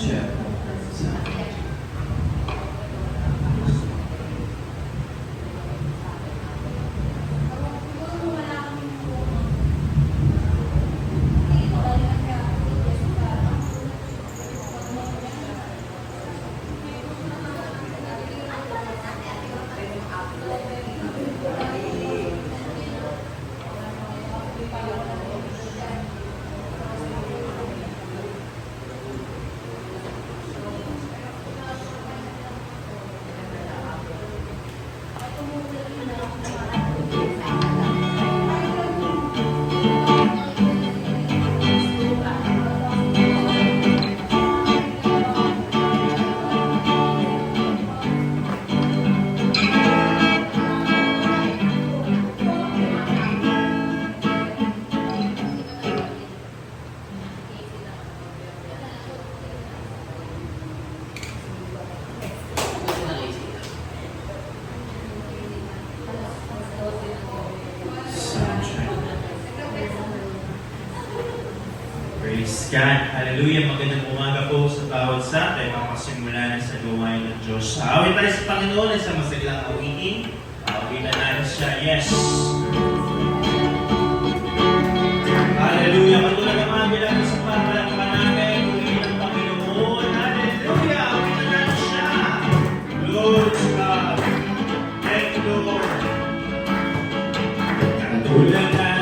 chair po. Praise God. Hallelujah. Magandang umaga po sa tawad sa atin. Makasimula na sa gawain ng Diyos. Awit tayo sa Panginoon sa masagilang awitin. Awitan natin siya. Yes. Hallelujah. Matulang ang mga bilang sa panagay. Purihin ang Panginoon. Hallelujah. Awitan natin siya. Lord God. Thank you, Lord. Katulad na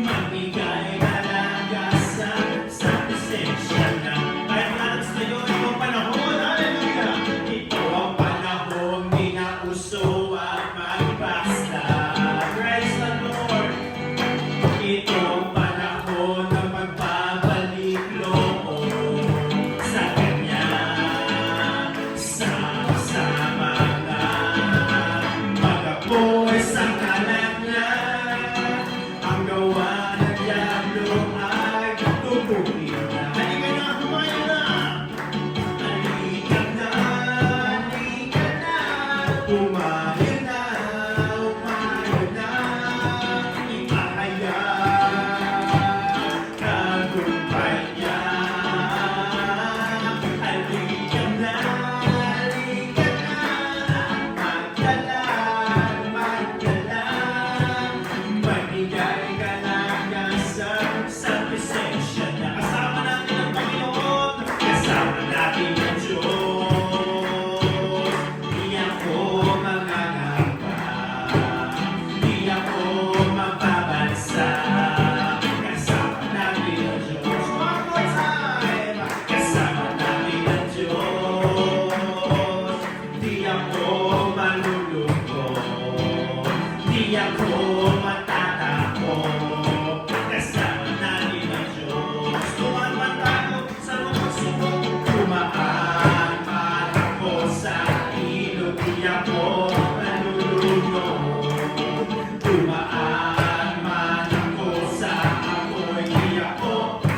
Magbigay ka lang sa presensya na ay tutuloy na. Halika na, kumain na! Halika na, halika na, kumain na, kumain na, ipahaya, tagumpay niya. Halika na, magdalan, magdalan, magbigay ka ng dasal sa presensya niya. Kasama natin ang Panginoon, kasama natin ang Diyos. Di ako mangangamba, di ako magbabansa. Kasama natin ang Diyos. One more time! Kasama natin ang Diyos. Di ako malulungkot, di ako matatakot. Kasama natin ang Diyos. Tumaan man tayo sa mga subok, tumaan man ako sa ilog, di ako malulunod. Tumaan man ako sa apoy, di ako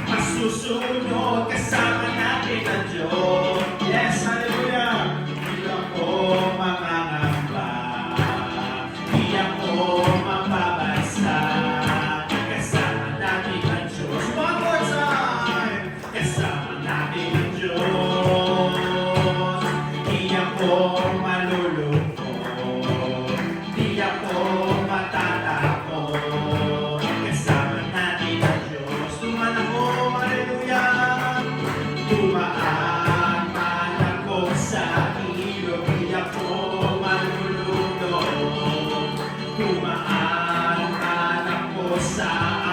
masusunod. Kasama natin ang Diyos. Yes, hallelujah! Di ako mangangamba, di ako mababansa. Kasama natin ang Diyos. One more time! Kasama natin ang Diyos. Di ako malulungkot, di ako matatakot. Kasama natin ang Diyos. Tumaan ako, hallelujah! Tumaan man ako sa ilog, di ako malulunod. Tumaan man ako sa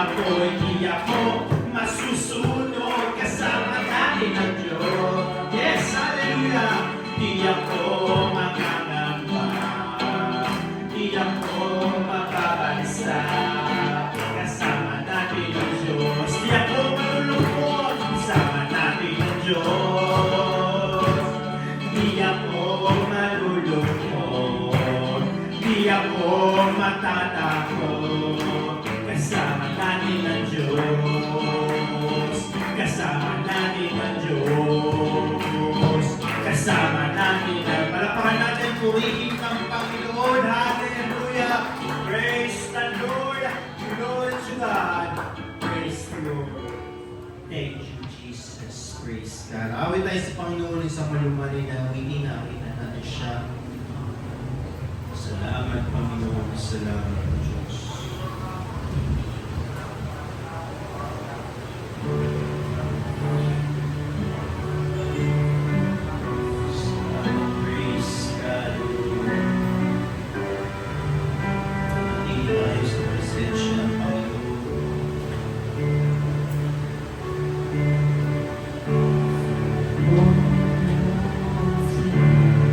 apoy, di ako masusunod. Kasama natin ang Diyos. Yes, hallelujah! Di ako mangangamba, di ako mababansa. Kasama natin ang Diyos. Di ako malulungkot, kasama natin ang Diyos. Di ako malulungkot, di ako matatakot. Kasama natin ang Diyos. Kasama natin ang Diyos. Kasama natin ang palapakan natin, purihin ang Panginoon. Hallelujah! Praise the Lord! Glory to God! Praise the Lord! Thank you, Jesus. Praise God. Awit tayo sa Panginoon sa malumali na nakita natin siya. Salamat, Panginoon. Salamat, Diyos. Praise God. Hindi tayo sa presensya ng Panginoon.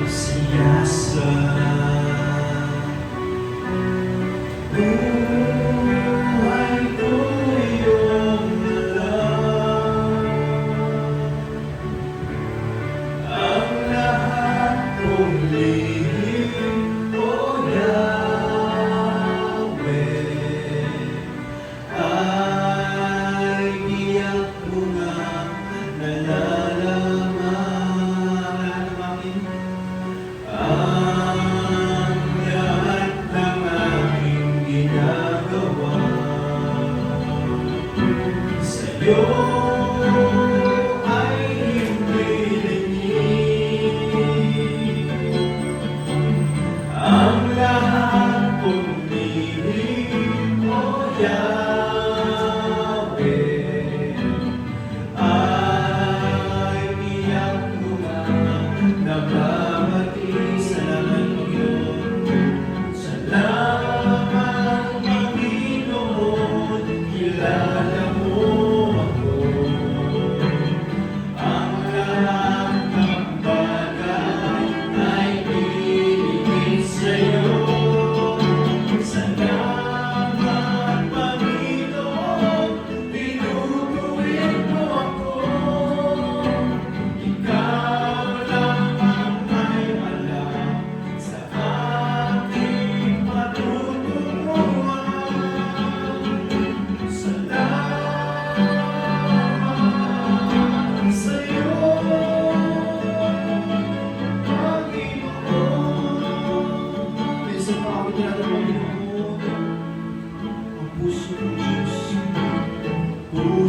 Siyasa buhay ko iyong alam. Ang lahat kong lihim, O Yahweh, ay iyak mo nga nalalaman. Ang lahat ng aking ginagawa sa'yo ay hindi lingid. Ang lahat kong lihim, O Yahweh, ay iyak mo nga nababati. Salamat, Panginoon. Salamat, Panginoon. Kilala mo ako.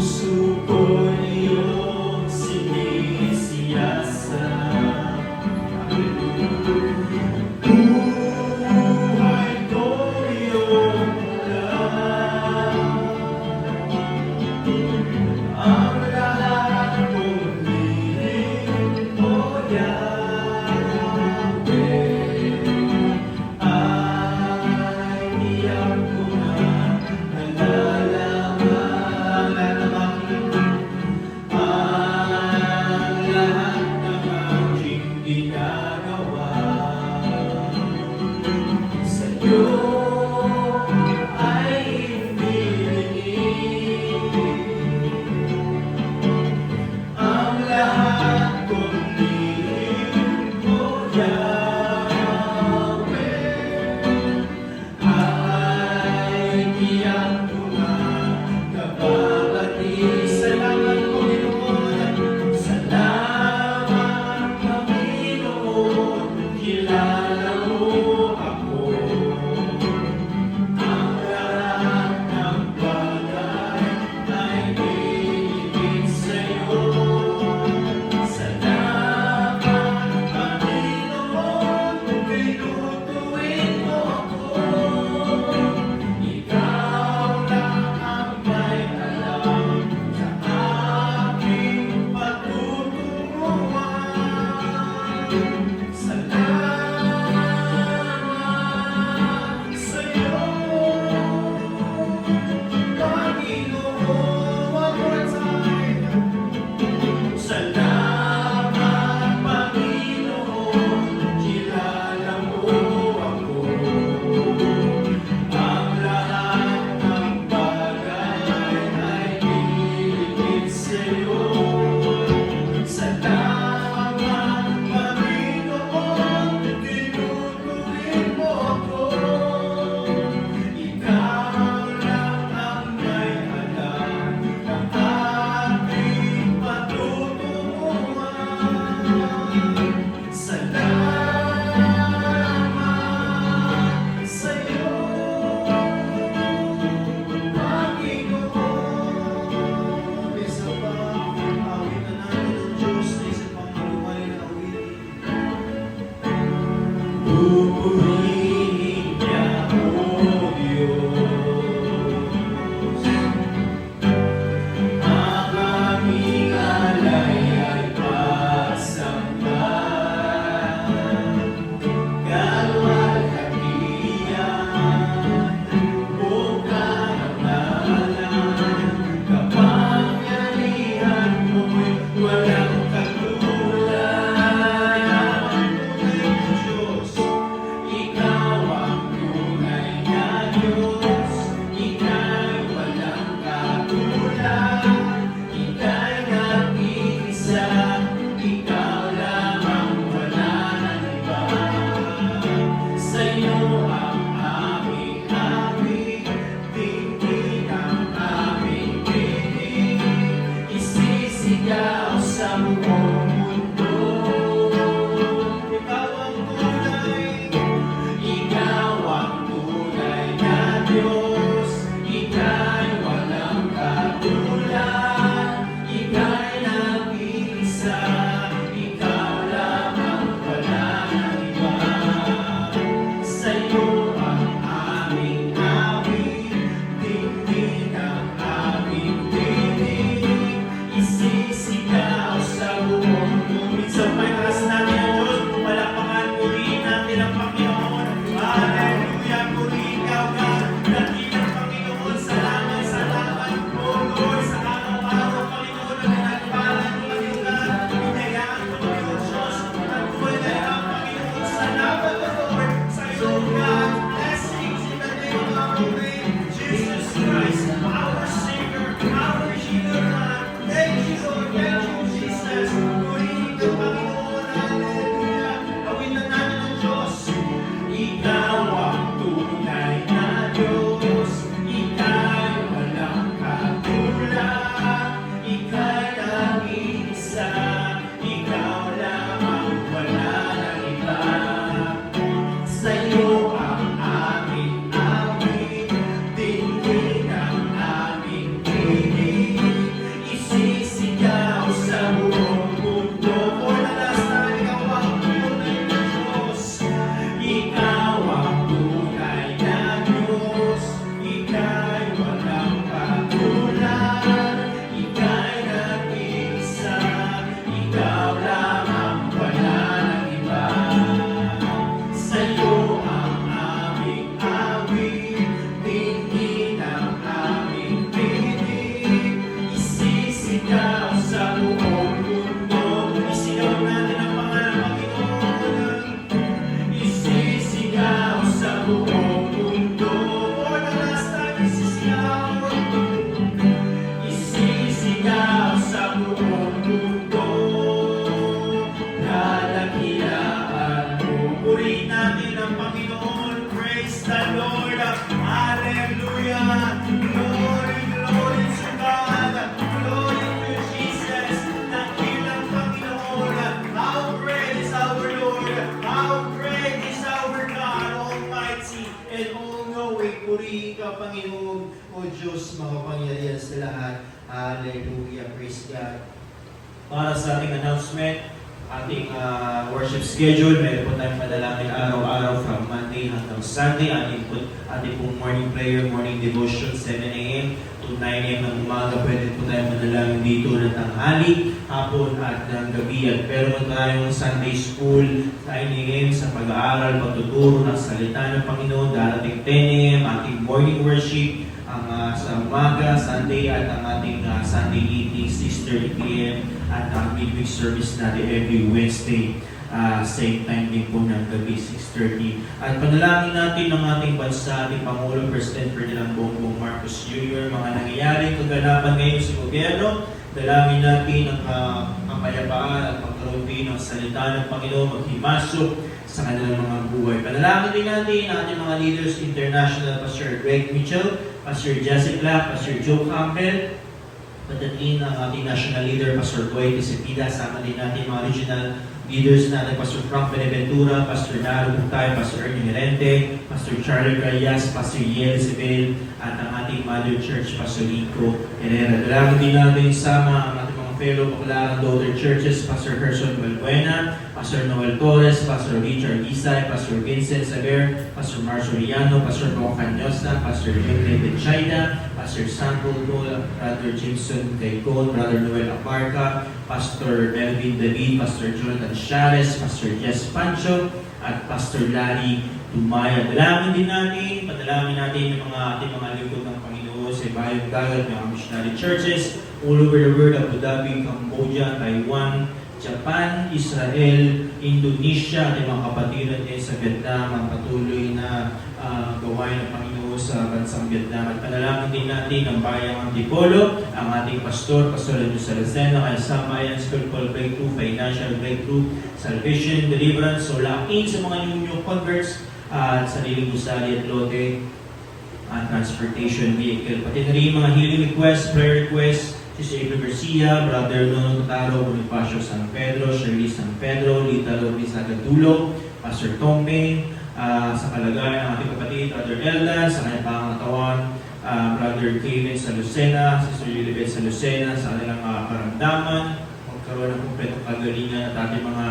puso ko iyong sinisiyasat. Buhay ko iyong ulan, ang lahat kong hiling mo, Yahweh, ay tiyak ko na nalalaman. Lahat ng aking Isisigaw sa buong mundo. Isigaw natin ang pangalan ng Panginoon. Isisigaw sa buong mundo. For the last time, isisigaw. Isisigaw sa buong mundo. Kadakilaan mo. Purihin natin ang Panginoon. Praise the Lord. Hallelujah. Glory, glory to God. Glory to Jesus. Dakilang Panginoon. How great is our Lord. How great is our God Almighty and all-knowing. Purihin ka, Panginoon. O Diyos, makapangyarihan sa lahat. Hallelujah. Praise God. Para sa ating announcement, ating worship schedule, meron po tayong padalangin araw-araw from Monday hanggang Sunday. Ating pong morning prayer, morning devotion, 7 a.m. to 9 a.m. ng umaga. Pwede po tayong madalangin dito ng tanghali, hapon at ng gabi. At meron po tayong Sunday school, 9 a.m. sa pag-aaral, pagtuturo ng salita ng Panginoon. Darating 10 a.m. ating morning worship sa umaga, Sunday, at ang ating Sunday evening, 6:30 p.m. at ang midweek service natin every Wednesday, same time din po ng gabi, 6:30. At panalangin natin ang ating bansa, ating Pangulo, President Ferdinand Bongbong Marcos Jr., mga nangyayaring kaganapan ngayon sa gobyerno. Dalangin natin ang kapayapaan at magkaroon din ng salita ng Panginoon, maghimasok sa kanilang mga buhay. Panalangin din natin ang ating mga leaders international, Pastor Greg Mitchell, Pastor Jessica, Pastor Joe Campbell, patatin ang ating national leader, Pastor Boy Tisipida, sama din natin mga regional leaders natin, Pastor Frank Beneventura, Pastor Naro Bucay, Pastor Ernie Merente, Pastor Charlie Reyes, Pastor Yel Isabel, at ang ating Mother Church, Pastor Rico Herrera. Dalangin din natin sama ang ating mga fellow Baclaran Daughter Churches, Pastor Gerson Valbuena, Pastor Noel Torres, Pastor Richard Isay, Pastor Vincent Saber, Pastor Marcio Riano, Pastor Paul Canyosa, Pastor Emre Benchaida, Pastor Santo Dol, Brother Jimson Caycon, Brother Noel Aparca, Pastor Melvin David, Pastor Jonathan Chares, Pastor Jess Pancho, at Pastor Larry Tumaya. Dalangin din natin, padalangin natin yung mga ating mga lingkod ng Panginoon sa Bayang Dagat, mga missionary churches all over the world, Abu Dhabi, Cambodia, Taiwan, Japan, Israel, Indonesia, at mga kapatiran din sa Vietnam, ang patuloy na gawain ng Panginoon sa bansang Vietnam. At panalangin din natin ang bayang Antipolo, ang ating pastor, Pastor Andrew Salazena, kaya Samayan, Spiritual Breakthrough, Financial Breakthrough, Salvation, Deliverance, Solaking sa mga new converts, at sariling gusali at lote, at transportation vehicle. Pati na rin mga healing requests, prayer requests, si April Garcia, Brother Nono Totaro, Bonifacio San Pedro, Shirley San Pedro, Lita Lourdes Agadulo, Pastor Tom Payne, sa kalagayan ng ating kapatid, Brother Eldan, sa kanyang pangangatawan, Brother Kevin sa Lucena, Sister Lilibet sa Lucena, sa kanilang karamdaman, magkaroon ng kumpletong kagalingan at ating mga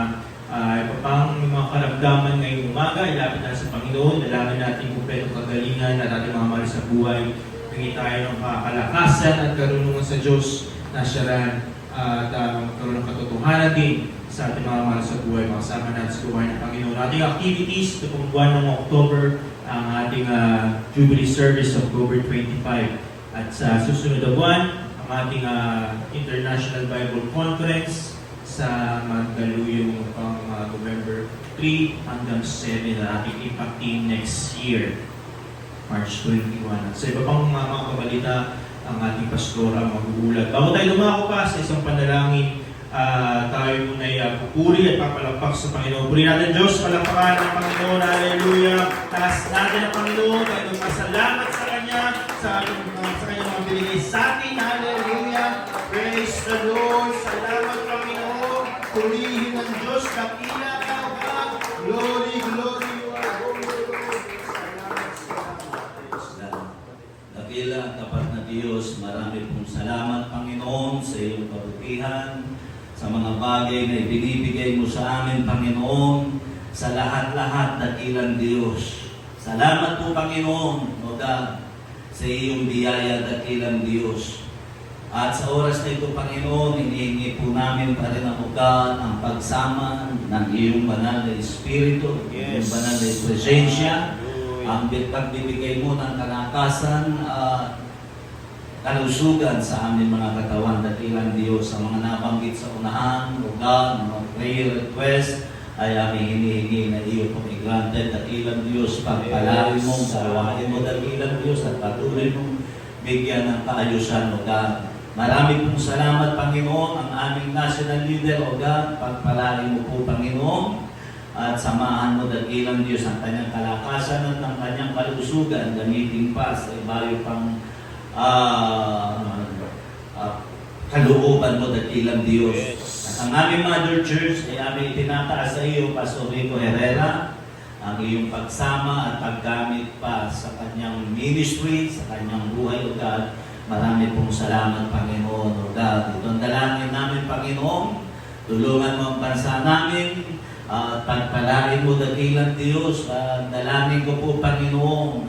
iba pang mga karamdaman ngayong umaga, ilapit na sa Panginoon, dalangin natin kumpletong kagalingan at ating mga mahal sa buhay. Hingi tayo ng kalakasan at karunungan sa Diyos na siyaran at magkaroon ng katotohanan din sa ating mga mahal sa buhay. Makasama natin sa buhay ng Panginoon. Ating activities, ito pong buwan ng October, ang ating Jubilee Service October 25. At sa susunod na buwan, ang ating International Bible Conference sa Mandaluyong pang November 3 hanggang 7 na ating impact team next year. March 21. At sa iba pang mga kabalita, ang ating pastora mag-uulat. Bago tayo lumako pa sa isang panalangin, tayo muna ay pupuri at papalakpak sa Panginoon. Puri natin Diyos, palakpakan ng Panginoon. Hallelujah. Taas natin ang Panginoon. Tayo magpasalamat sa Kanya, sa Kanyang mga binigay sa atin. Hallelujah. Praise the Lord. Salamat Panginoon. Purihin ng Diyos. Dakila ka, God. Glory, glory. Dakila, tapat na Diyos, marami pong salamat, Panginoon, sa iyong kabutihan, sa mga bagay na ibinibigay mo sa amin, Panginoon, sa lahat-lahat, dakilang Diyos. Salamat po, Panginoon, O God, sa iyong biyaya, dakilang Diyos. At sa oras na ito, Panginoon, hinihingi po namin pa rin ang God, ang pagsama ng iyong banal na Espiritu, iyong banal na presensya, ang pagbibigay mo ng kalakasan at kalusugan sa aming mga katawan, dakilang Diyos, sa mga nabanggit sa unahan, O God, mga prayer request, ay aming hinihingi na iyo pong i-granted, dakilang Diyos, pagpalain mo, gawain mo, dakilang Diyos, at patuloy mong bigyan ng kaayusan, O God. Marami pong salamat, Panginoon, ang aming national leader, O God, pagpalain mo po, Panginoon, at samahan mo, dakilang Diyos, ang kanyang kalakasan at ang kanyang kalusugan, gamitin pa sa ibayo pang kalooban mo, dakilang Diyos. At ang aming Mother Church ay aming tinataas sa iyo, Pastor Rico Herrera, ang iyong pagsama at paggamit pa sa kanyang ministry, sa kanyang buhay, O God. Marami pong salamat, Panginoon, O God. Ito ang dalangin namin, Panginoon. Tulungan mo ang bansa namin, at pagpalain mo, dakilang Diyos. Dalangin ko po, Panginoon,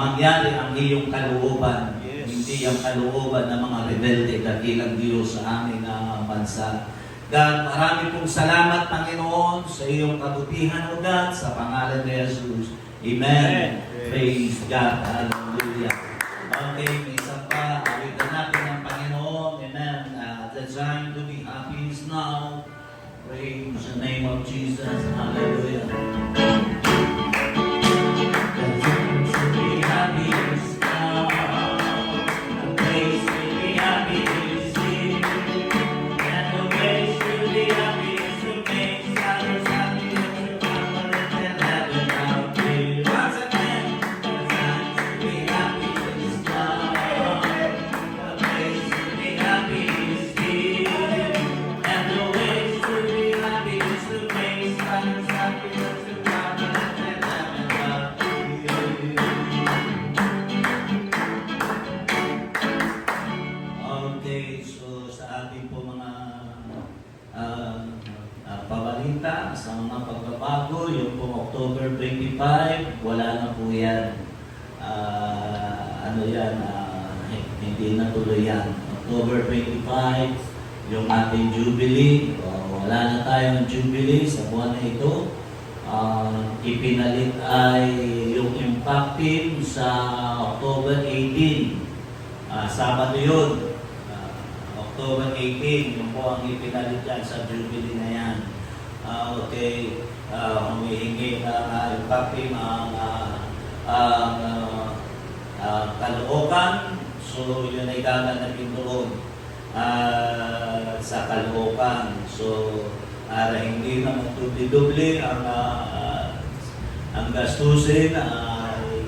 mangyari ang iyong kalooban, hindi ang kalooban ng mga rebelde, dakilang Diyos sa aming bansa. God, marami pong salamat, Panginoon, sa iyong kabutihan, O God, sa pangalan ni Jesus. Amen. Praise God. Hallelujah. Okay, may isa pa. Awitan natin ang Panginoon. Amen. The time to be happy is now. Praise the name of Jesus. Hallelujah. Okay, so sa ating po mga pabalita, sa mga pagbabago, yung pong October 25, wala na po yan. Hindi na tuloy yan. October 25, yung ating Jubilee, wala na tayong Jubilee sa buwan na ito. Ipinalit ay yung impact team sa October 18. Sabado yun. October 18, yung po ang ipinalit yan sa Jubilee na yan. Okay, humihingi na impact team ang Caloocan. So, yun ay gaganapin doon sa Caloocan. So, hindi na magdubli-dubli ang gastusin ay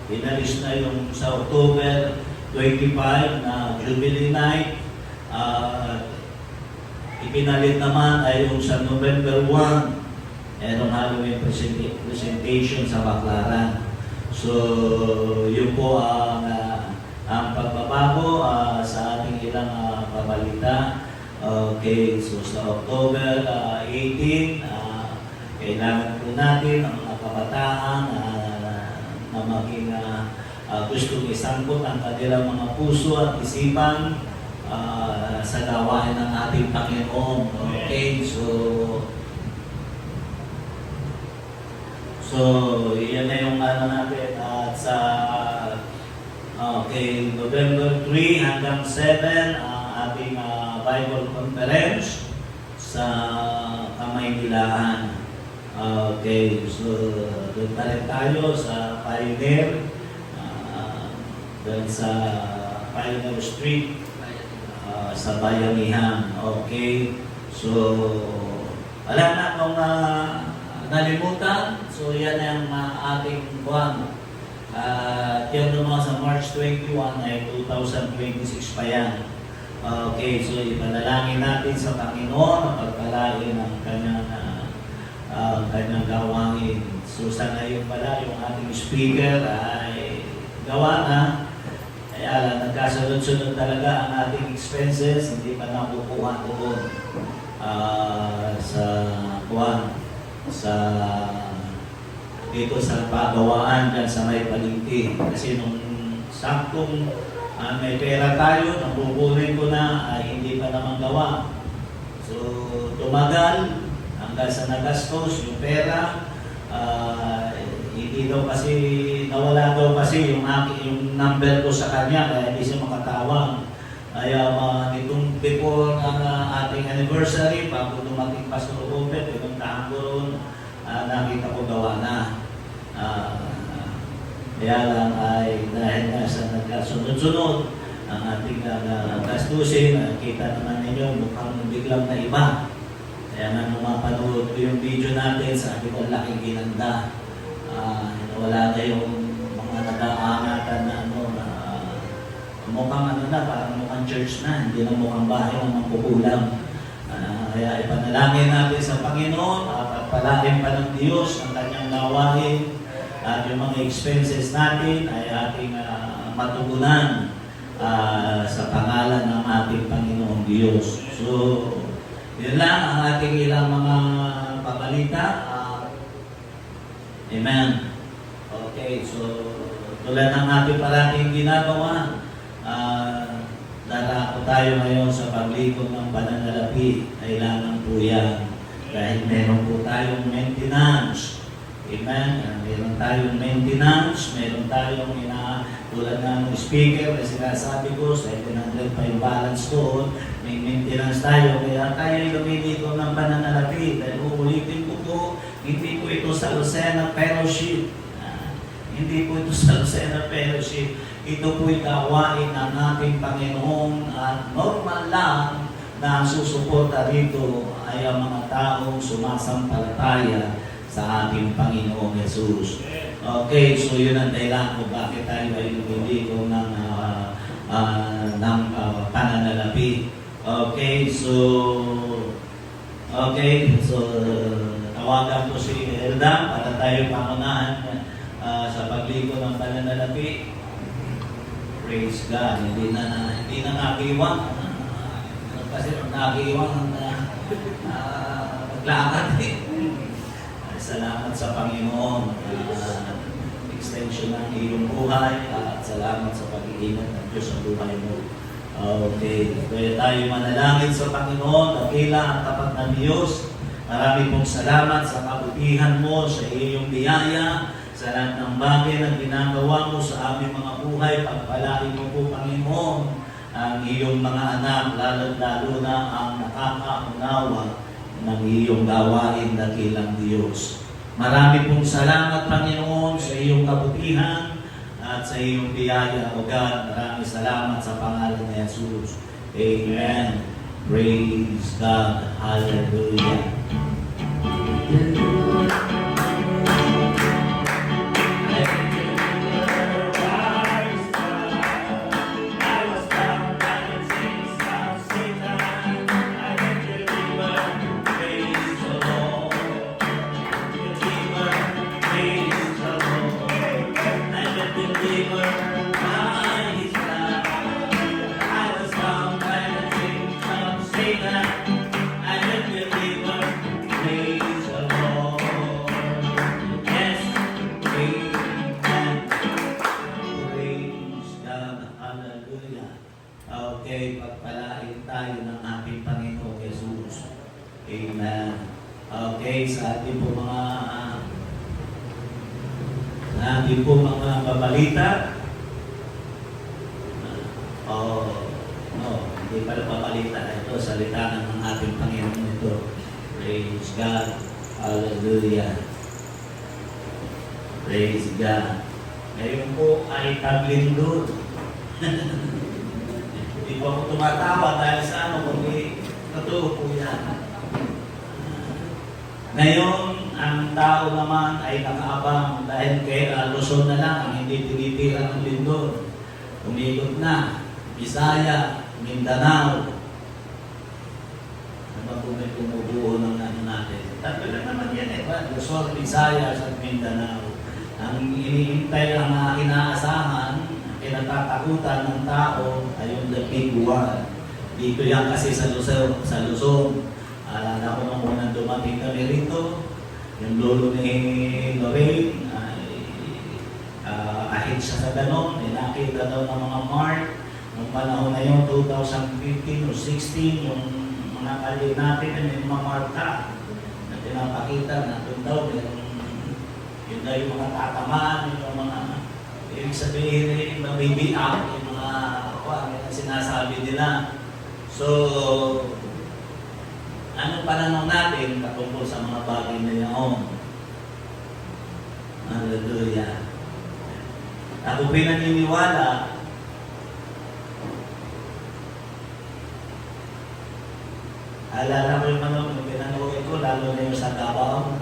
inalis na yung sa October 25 na Jubilee Night. Ipinalit naman ay yung sa November 1, merong Halloween presentation sa Baclaran. So, yun po ang pagbabago sa ating ilang pabalita. Okay, so sa October 18, kailangan po natin ang mga kabataan na maging gustong isangkot ang kanilang mga puso at isipan sa gawain ng ating Panginoon. Okay, so yan na yung natin at sa November 3 hanggang 7 ang ating Bible Conference sa Kamaynilaan. Okay, so doon pa rin tayo sa Pioneer, doon sa Pioneer Street, sa Bayanihan. Okay, so wala na akong nalimutan. So yan ang ating buwan. Yan naman sa March 21 ay 2026 pa yan. Okay, so ipanalangin natin sa Panginoon ang pagpalain ng kanyang gawain. So sa ngayon pala yung ating speaker ay gawa na. Kaya lang, nagkasunod-sunod talaga ang ating expenses, hindi pa nakukuha doon dito sa pagawaan dyan sa may palengke. Kasi nung saktong may pera tayo, napupunin ko na, hindi pa naman gawa. So, tumagal hanggang sa nagastos yung pera, Hindi daw kasi, nawala daw kasi yung number ko sa kanya, kaya hindi siya makatawag. Kaya nitong before ng ating anniversary, bago dumating Pastor Robert, pinuntahan ko ron, nakita ko gawa na. Kaya lang ay dahil nga sa nagkasunod-sunod ang ating gastusin, kita naman ninyo mukhang biglang na iba. Kaya nga nung mapanood ko yung video natin, sabi ko laking ginanda. Wala na yung mga nag-aangatan na mukhang parang mukhang church na, hindi na mukhang bahay na mangkukulam. Kaya ipanalangin natin sa Panginoon, pagpalain pa ng Diyos ang kanyang gawain at yung mga expenses natin ay ating matugunan sa pangalan ng ating Panginoong Diyos. So, yun lang ang ating ilang mga pabalita. Amen. Okay, so tulad ng ating parating ginagawa, darako tayo ngayon sa paglikod ng pananalapi. Kailangan po yan. Dahil meron po tayong maintenance. Amen? Meron tayong maintenance, meron tayong tulad ng speaker na sinasabi ko, 700 pa yung balance doon, may maintenance tayo, kaya tayo lumiliko ng pananalapi. Dahil uulitin ko po, hindi po ito sa Lucena Fellowship. Hindi po ito sa Lucena Fellowship. Ito po'y gawain ng ating Panginoon at normal lang na ang susuporta rito ay ang mga taong sumasampalataya sa ating Panginoong Jesus. Okay, so yun ang dahilan kung bakit tayo ay lumiliko ng pananalapi. Okay, so tawagan ko si Elda para tayo pangunahan sa pagliko ng pananalapi. Praise God. Hindi na nakiwang. Kasi nakiwang maglakad eh. Salamat sa Panginoon. Extension ng iyong buhay at salamat sa pag-iingat ng Diyos sa buhay mo. Okay. Kaya tayo manalangin sa Panginoon. Dakila ang tapat ng Diyos. Marami pong salamat sa kabutihan mo, sa iyong biyaya, sa lahat ng bagay na ginagawa mo sa aming mga buhay. Pagpalain mo po, Panginoon, ang iyong mga anak, lalo na ang nakakaunawa ng iyong gawain, dakilang Diyos. Marami pong salamat, Panginoon, sa iyong kabutihan at sa iyong biyaya, O God. Maraming salamat sa pangalan ni Jesus. Amen. Praise God. Hallelujah. Okay, pagpalain tayo ng ating Panginoong Jesus. Amen. Okay, sa ating po mga babalita. Hindi pala babalita. Ito, salita ng ating Panginoon ito. Praise God. Hallelujah. Praise God. Ngayon po ay taglindod. Hindi po ako tumatawa dahil sa kundi totoo po yan. Ngayon, ang tao naman ay nakaabang dahil kay Luzon na lang ang hindi tinitira ng lindol. Umikot na, Bisaya, Mindanao. Ano ba kung may pumubuo ng natin? Tatlo lang naman yan Luzon, Visayas at Mindanao. Ang iniintay ang inaasahan, kinatatakutan ng tao ay yung the big one. Dito yan kasi sa Luzon. Alala ko nung unang dumating kami rito, yung lolo ni Lorraine ay ahit siya sa ganon, nakita daw ng mga mark. Nung panahon na yun, 2015 o 16, yung mga kalye natin ay may mga marka na pinapakita na doon daw Yun na yung mga tatamaan, yung mga, ibig sabihin yung mabibiak, yung mga, ano yung sinasabi nila. So, anong pananaw natin patungkol sa mga bagay na yaon? Hallelujah. Ako pinaniniwala, alala ko yung pinanood ko, lalo na yung sa Davao.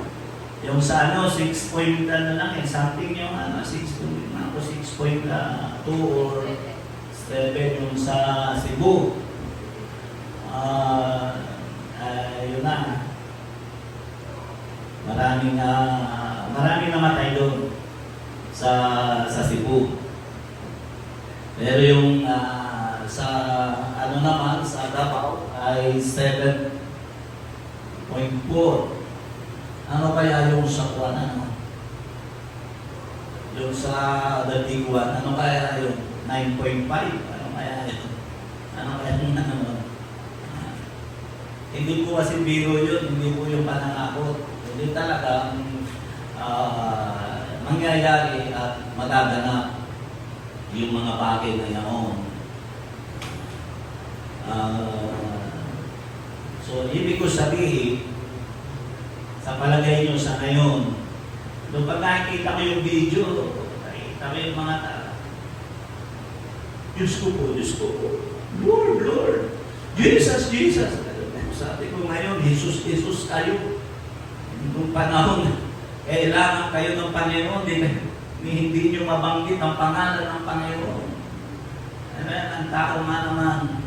Yung sa 6 point lang something yung 6.2 or 7 yung sa Cebu. Yun na. Maraming namatay doon sa Cebu. Pero yung sa naman sa Davao ay 7.4. Ano kaya yung sa Kuan yung sa Datiguan, ano kaya yung 9.5? Ano kaya yun? Ano kaya yung hindi po kasi biro yun, hindi po yung pananakot. Hindi talaga mangyayari at magaganap yung mga bagay na yaon. So, ibig ko sabihin, sa palagay nyo sa ngayon, nung pag nakikita ko yung video, nakikita ko yung mga Diyos ko po, Lord, Lord, Jesus. Sabi ko ngayon, Jesus kayo. Nung panahon, kailangan kayo ng Panginoon, hindi nyo mabanggit ang pangalan ng Panginoon. Amen, ang tao nga naman,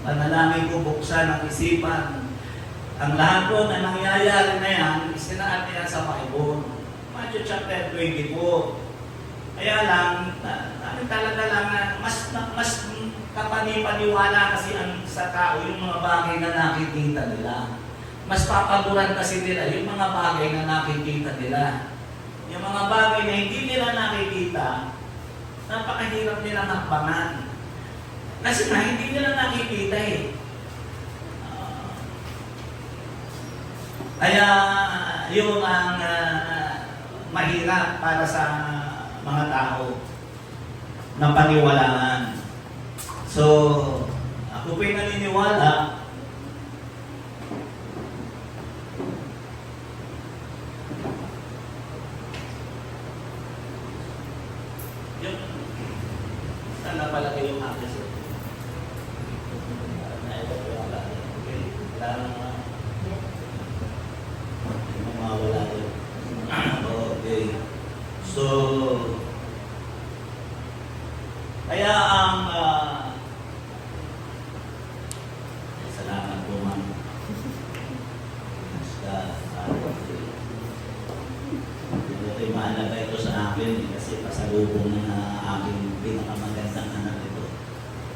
panalangin ko buksan ang isipan. Ang lahat po na nangyayari na yan, isinaat niya sa Bible. Matthew chapter 24. Kaya lang, talaga lang mas kapanipaniwala kasi ang sa tao yung mga bagay na nakikita nila. Mas papaguran kasi nila yung mga bagay na nakikita nila. Yung mga bagay na hindi nila nakikita, napakahirap nilang hakbangan. Kasi hindi nila nakikita eh. Kaya yun ang mahirap para sa mga tao na paniwalaan. So, ako po'y naniniwala yung saan na pala kayong access? Mawala yun. Okay. So, kaya ang salamat po, ma'am. Ito'y mahalaga ito sa akin kasi pasalubong ng aking pinakamagandang anak ito.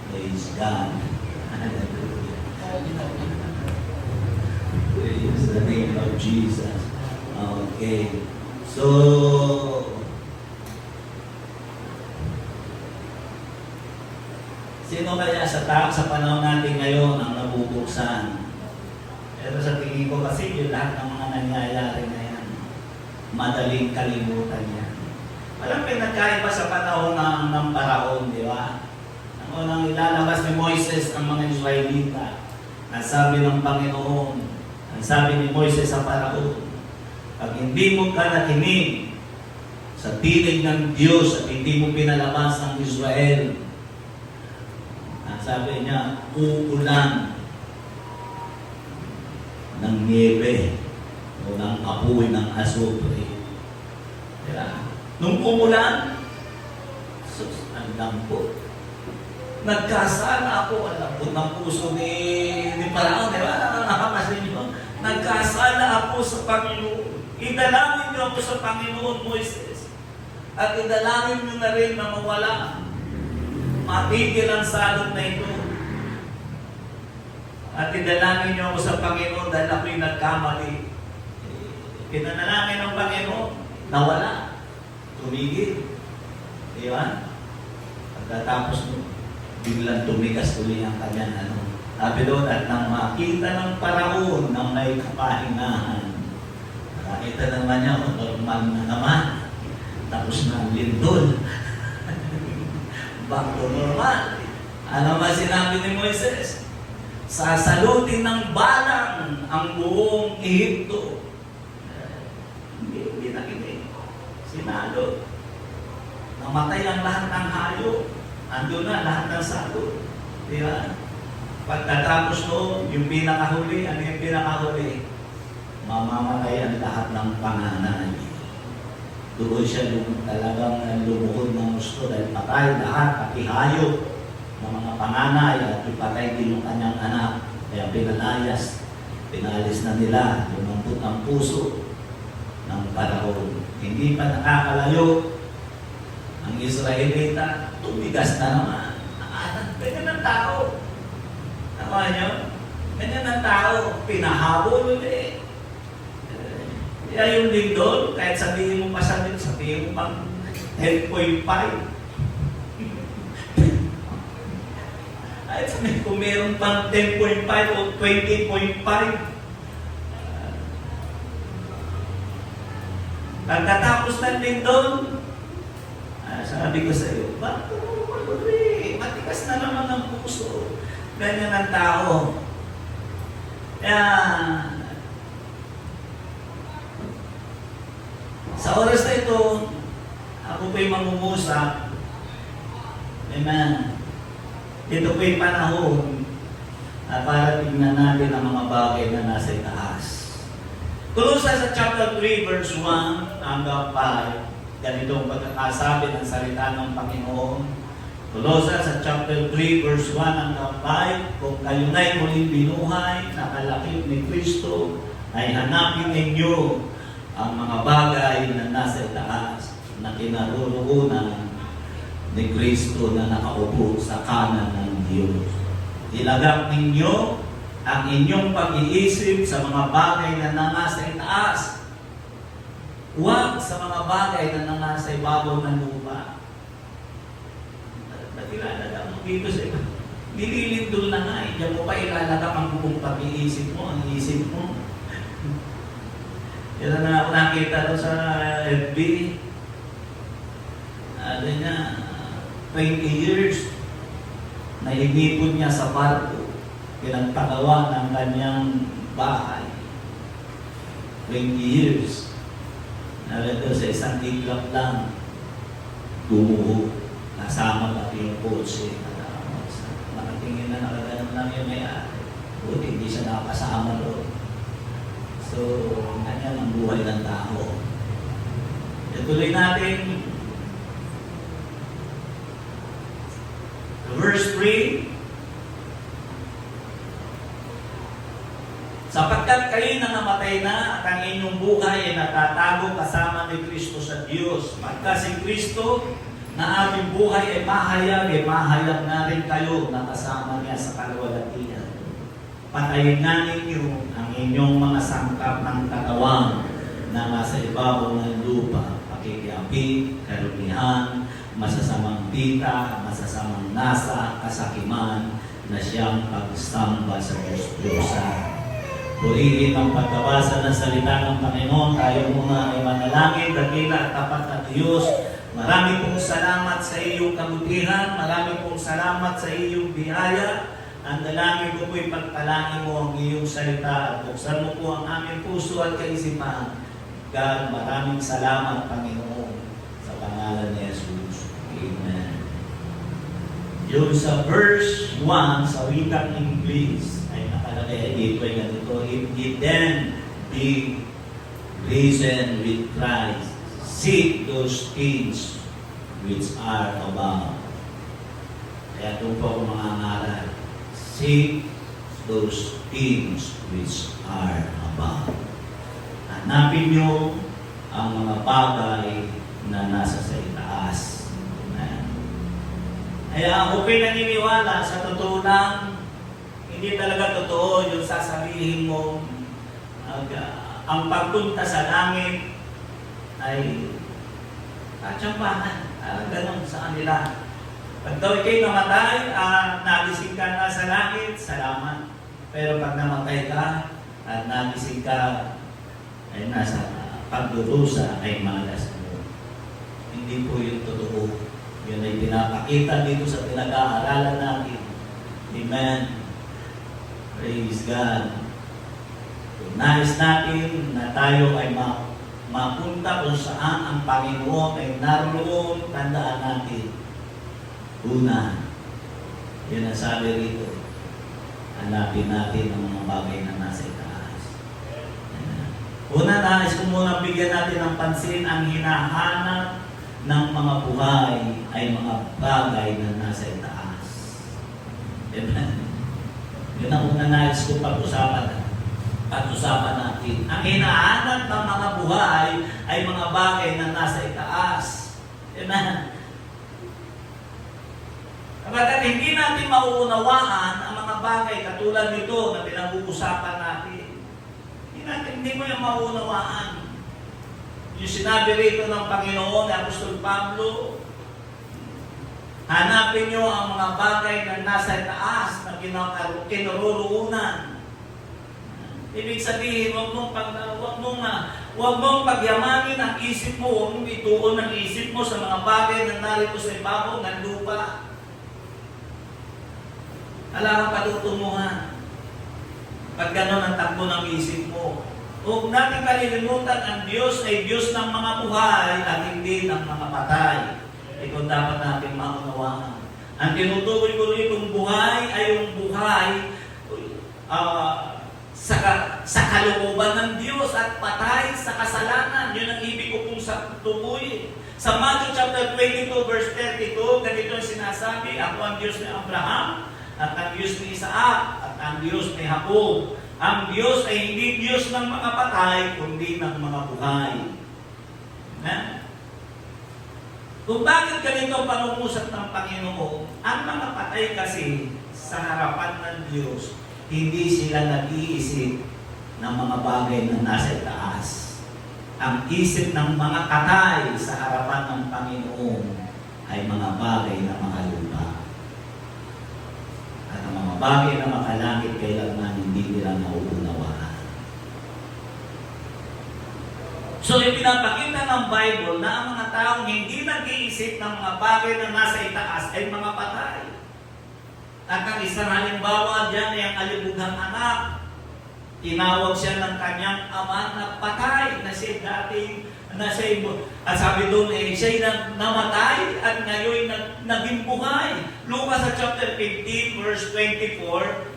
Praise God. Praise the name of Jesus. Okay. So, sino kaya sa panahon natin ngayon ang nabubuksan? Pero sa tingin ko kasi yung lahat ng mga nangyayari na yan, madaling kalimutan yan. Walang pinagkaiba sa panahon ng Paraon, di ba? Ang unang ilalabas ni Moises ang mga Israelita, nasabi ng Panginoon, ang sabi ni Moises sa Paraon, pag hindi mo ka nakinig sa tinig ng Diyos at hindi mo pinalabas ang Israel, ang sabi niya, uulan ng niebe o ng apoy ng asupre. Diba? Nung umulan, sus, ang dampo. Nagkasala ako, ang lambot ng puso ni Paraon, di ba? Nakakasin niyo. Nagkasala ako sa Panginoon. Idalangin niyo ako sa Panginoon, Moises. At idalangin niyo na rin na mawala. Matigil ang salot na ito. At idalangin niyo ako sa Panginoon dahil ako'y nagkamali. Pinanalangin ng Panginoon, nawala. Tumigil. Di ba? Pagkatapos mo, biglang tumigas uli ang kanyang Sabi doon, at nang makita ng Paraon na may kapahingahan, Nakita naman niya, normal na naman. Tapos na ang lindol. Back to normal. Ano ba sinabi ni Moises? Sasalutin ng balang ang buong Ehipto. Hindi nakinig. Sinalo. Namatay ang lahat ng hayop. Ando na lahat ng salot. Di ba? Pagkatapos noon, yung pinakahuli, ano yung pinakahuli? Mamamatay ang lahat ng panganay. Doon siya talagang lumuhod ng gusto dahil patay lahat, pati hayop ng mga panganay at ipatay din yung kanyang anak. Kaya pinalis na nila, lumambot ang puso ng panahon. Hindi pa nakakalayo ang Israelita, tumigas na naman. Ganyan ang tao. Tama niyo? Ganyan ang tao. Pinahabol ulit. Kaya yung lindol, kahit sabihin mo pa sabihin mo pang 10.5. Kahit sabihin kung meron pang 10.5 o 20.5. Pagkatapos ng lindol, sabi ko sa iyo, bakit matigas na naman ang puso. Ganyan ang tao. Kaya, sa oras na ito, ako po'y mangungusap. Amen. Ito po'y panahon na para tingnan natin ang mga bagay na nasa itaas. Kolosas sa chapter 3, verse 1 hanggang 5, ganito ang pagkakasabi ng salita ng Panginoon. Kolosas sa chapter 3, verse 1 hanggang 5, kung kayo na'y muling binuhay, nakalakip ni Kristo, ay hanapin ninyo ang mga bagay na nasa itaas na kinaroroonan ni Kristo na nakaupo sa kanan ng Diyos. Ilagak ninyo ang inyong pag-iisip sa mga bagay na nasa itaas. Huwag sa mga bagay na nasa ibabaw ng lupa. Nakilala lang mo dito sa iba. Nililindol na nga, diyan mo pa ilalagak ang buong pag-iisip mo, ang isip mo. Yan na ako nakita doon sa FB. Ano niya, 20 years na inipon niya sa barko, pinagpagawa ng kanyang bahay. 20 years. Narito sa isang iglap lang, tumuho, kasama pati yung kotse. Nakatingin na nakaganon lang yung may-ari. Buti hindi siya nakakasama doon. So, ganyan ang buhay ng tao. Ituloy natin. Verse 3. Sapagkat kayo na namatay na at ang inyong buhay ay natatago kasama ni Kristo sa Diyos. Pagka si Kristo na aming buhay ay mahayag na rin kayo na kasama niya sa kalwalatian. Patayin nga ninyo ang inyong mga sangkap ng katawan na nasa ibabaw ng lupa, pakikiapi, karumihan, masasamang pita, masasamang nasa, kasakiman, na siyang pagsamba sa Diyos-Diyosa. Purihin ang pagkabasa ng salita ng Panginoon, tayo muna ay manalangin, dakila at tapat na Diyos. Marami pong salamat sa iyong kabutihan, marami pong salamat sa iyong biyaya. Ang dalangin ko po'y pagpalangin mo ang iyong salita at buksan mo po ang aming puso at kaisipan. God, maraming salamat, Panginoon, sa pangalan ni Jesus. Amen. Yung sa verse 1 sa wikang English ay nakalagay dito ay ganito, if ye then be risen with Christ, seek those things which are above. Kaya doon po ako mangangaral. Seek those things which are above. Hanapin nyo ang mga bagay na nasa sa itaas. Amen. Kaya ako pinaniniwala sa totoo lang, hindi talaga totoo yung sasabihin mo, ang pagpunta sa langit ay katsambahan. Ganon sa kanila. Pag daw ikay namatay, nagising ka na sa langit, salamat. Pero pag namatay ka at nagising ka, ay nasa pagdurusa ay malas mo. Hindi po yung totoo. Yun ay pinapakita dito sa pinag-aaralan natin. Amen. Praise God. Kung nais natin na tayo ay mapunta kung saan ang Panginoon ay naroon, tandaan natin. Una, yun ang sabi rito, hanapin natin ang mga bagay na nasa itaas. Una, nais ko muna bigyan natin ng pansin ang hinahanap ng mga buhay ay mga bagay na nasa itaas. Amen. Yun ang una nais ko pag-usapan natin. Ang hinahanap ng mga buhay ay mga bagay na nasa itaas. Amen. Kapag hindi natin mauunawaan ang mga bagay katulad nito na pinag-uusapan natin, hindi mo yung mauunawaan. Yung sinabi rito ng Panginoon ni Apostol Pablo, hanapin nyo ang mga bagay na nasa itaas na kinaroroonan. Ibig sabihin, huwag mong pagyamanin ang isip mo, huwag mong ituon ang isip mo sa mga bagay na narito sa ibabaw ng lupa. Alam ang patutunguhan. Pag gano'n ang takbo ng isip mo. Huwag natin kalilimutan ang Diyos ay Diyos ng mga buhay at hindi ng mga patay. Ito dapat natin maunawaan. Ang tinutukoy ko ritong buhay ay yung buhay sa kalooban ng Diyos at patay sa kasalanan. Yun ang ibig ko pong tukuyin. Sa Matthew chapter 22 verse 32, ganito ang sinasabi, ako ang Diyos ni Abraham, at ang Diyos ni Isaac, at ang Diyos ni Jacob. Ang Diyos ay hindi Diyos ng mga patay, kundi ng mga buhay. Na? Kung bakit ganito ang pangungusap ng Panginoon, ang mga patay kasi sa harapan ng Diyos, hindi sila nag-iisip ng mga bagay na nasa itaas. Ang isip ng mga patay sa harapan ng Panginoon ay mga bagay na makalupa. At ang mga bagay na makalangit kailangan hindi nila nauunawaan. So, ipinapakita ng Bible na ang mga taong hindi nag-iisip ng mga bagay na nasa itaas ay mga patay. At ang isang halimbawa dyan ay ang alibughang anak. Tinawag siya ng kanyang ama na patay, na siya dating, at sabi doon siya'y namatay at ngayon naging buhay. Lucas chapter 15 verse 24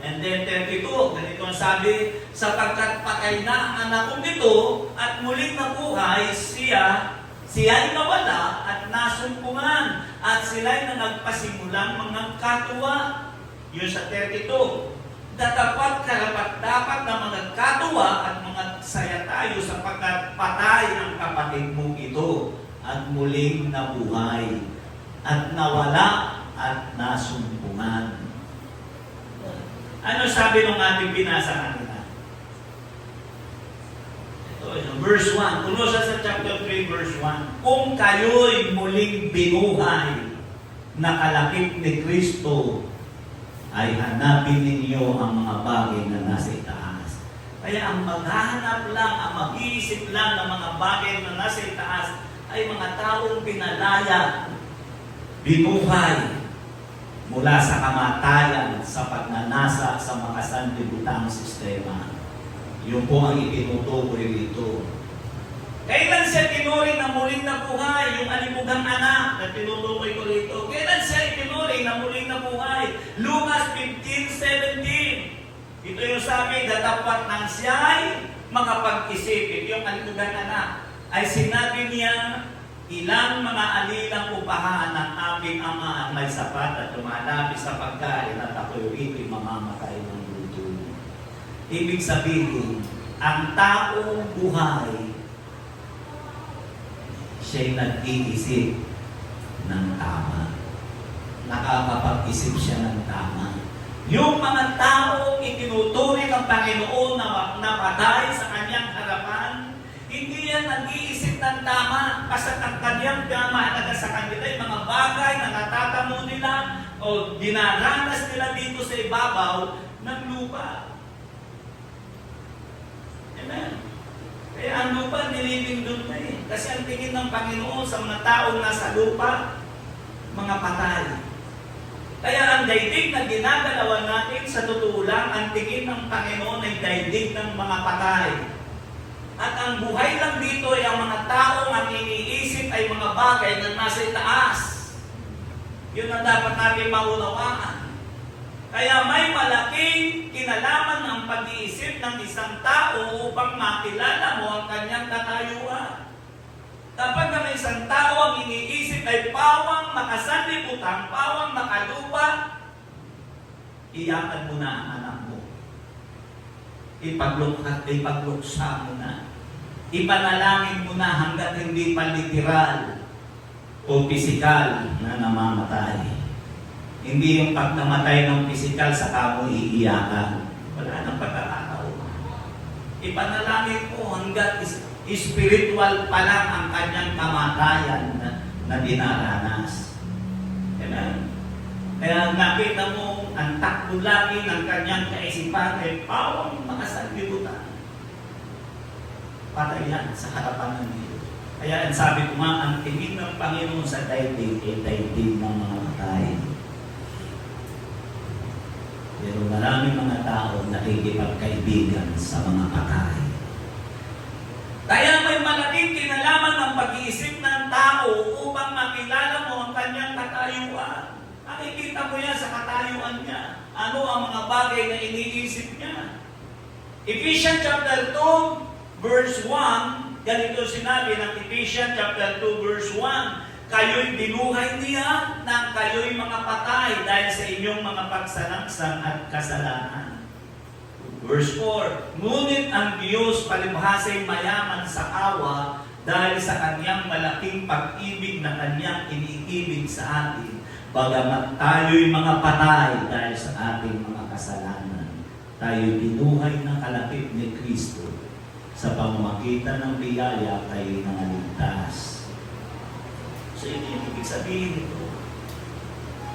and then 32. Ganito ang sabi, sapagkat patay na ang anak kong ito at muling nabuhay siya'y nawala at nasumpungan at sila'y nagpasimulang mga katuwa. Yun sa 32. Datapat karapat-dapat na mga katuwa at mga saya tayo sapagkat patay ang kapatid mong ito at muling nabuhay at nawala at nasumpungan. Ano sabi ng ating binasa kanina? Ito, verse 1. Colossians chapter 3 verse 1. Kung kayo'y muling binuhay na kalakip ni Kristo, ay hanapin ninyo ang mga bagay na nasa itaas. Kaya ang maghahanap lang, ang mag-iisip lang ng mga bagay na nasa itaas ay mga taong pinalaya, binuhay mula sa kamatayan sa pagnanasa sa mga sanlibutan sistema. Yun po ang itinutukoy dito. Kailan siya tinuring na muling nabuhay? Yung alibughang anak na tinutukoy ko rito. Kailan siya itinuring na muling nabuhay? Lucas 15:17. Ito yung sabi, datapat nang siya'y makapag-isip. Yung alibughang anak ay sinabi niya, ilang mga alilang upahan ng aming ama ang may sapat at lumalapis sa pagkain at ako'y rito'y mamamatay ng gutom. Ibig sabihin, ang taong buhay siya'y nag-iisip ng tama. Nakakapag-isip siya ng tama. Yung mga taong itinuturing ng Panginoon na patay sa kanyang harapan, hindi yan nag-iisip ng tama. Basta ang kanyang mahalaga sa kanila ay mga bagay na natatamo nila o dinaranas nila dito sa ibabaw ng lupa. Amen. Eh, ang lupa, nilibing doon na eh. Kasi ang tingin ng Panginoon sa mga taong nasa lupa, mga patay. Kaya ang daigdig na ginagalawan natin, sa totoo lang, ang tingin ng Panginoon ay daigdig ng mga patay. At ang buhay lang dito ay ang mga taong ang iniisip ay mga bagay na nasa itaas. Yun ang dapat natin maunawaan. Kaya may malaking kinalaman ang pag-iisip ng isang tao upang makilala mo ang kanyang katayuan. Kapag ang isang tao ang iniisip ay pawang makasanlibutan, pawang makalupa, iyakan mo na ang anak mo. Ipagluksa mo na. Ipanalangin mo na hanggat hindi pa literal o pisikal na namamatay. Hindi yung pag namatay ng pisikal sa kamo iiyakan. Wala nang pagkakataon. Ipanalangin mo hanggat spiritual pa lang ang kanyang kamatayan na dinaranas. Kaya nakita mo ang takbo lagi ng kanyang kaisipan ay pawang makasanlibutan. Patay yan sa harapan ng Diyos. Kaya ang sabi ko nga, ang tingin ng Panginoon sa daigdig ay daigdig ng mga matay. Pero maraming mga tao nakikipagkaibigan sa mga patay. Kaya may malaking kinalaman ng pag-iisip ng tao upang makilala mo ang kanyang katayuan. Nakikita mo yan sa katayuan niya. Ano ang mga bagay na iniisip niya? Ephesians chapter 2, verse 1, ganito sinabi ng Ephesians chapter 2, verse 1, kayo'y binuhay niya nang kayo'y mga patay dahil sa inyong mga pagsalangsang at kasalanan. Verse 4, ngunit ang Diyos palibhasa'y mayaman sa awa dahil sa kanyang malaking pag-ibig na kanyang iniibig sa atin, bagamat tayo'y mga patay dahil sa ating mga kasalanan. Tayo'y binuhay ng kalapit ni Kristo sa pamamagitan ng biyaya kayo'y nangaligtas. So, yun yung ibig sabihin nito.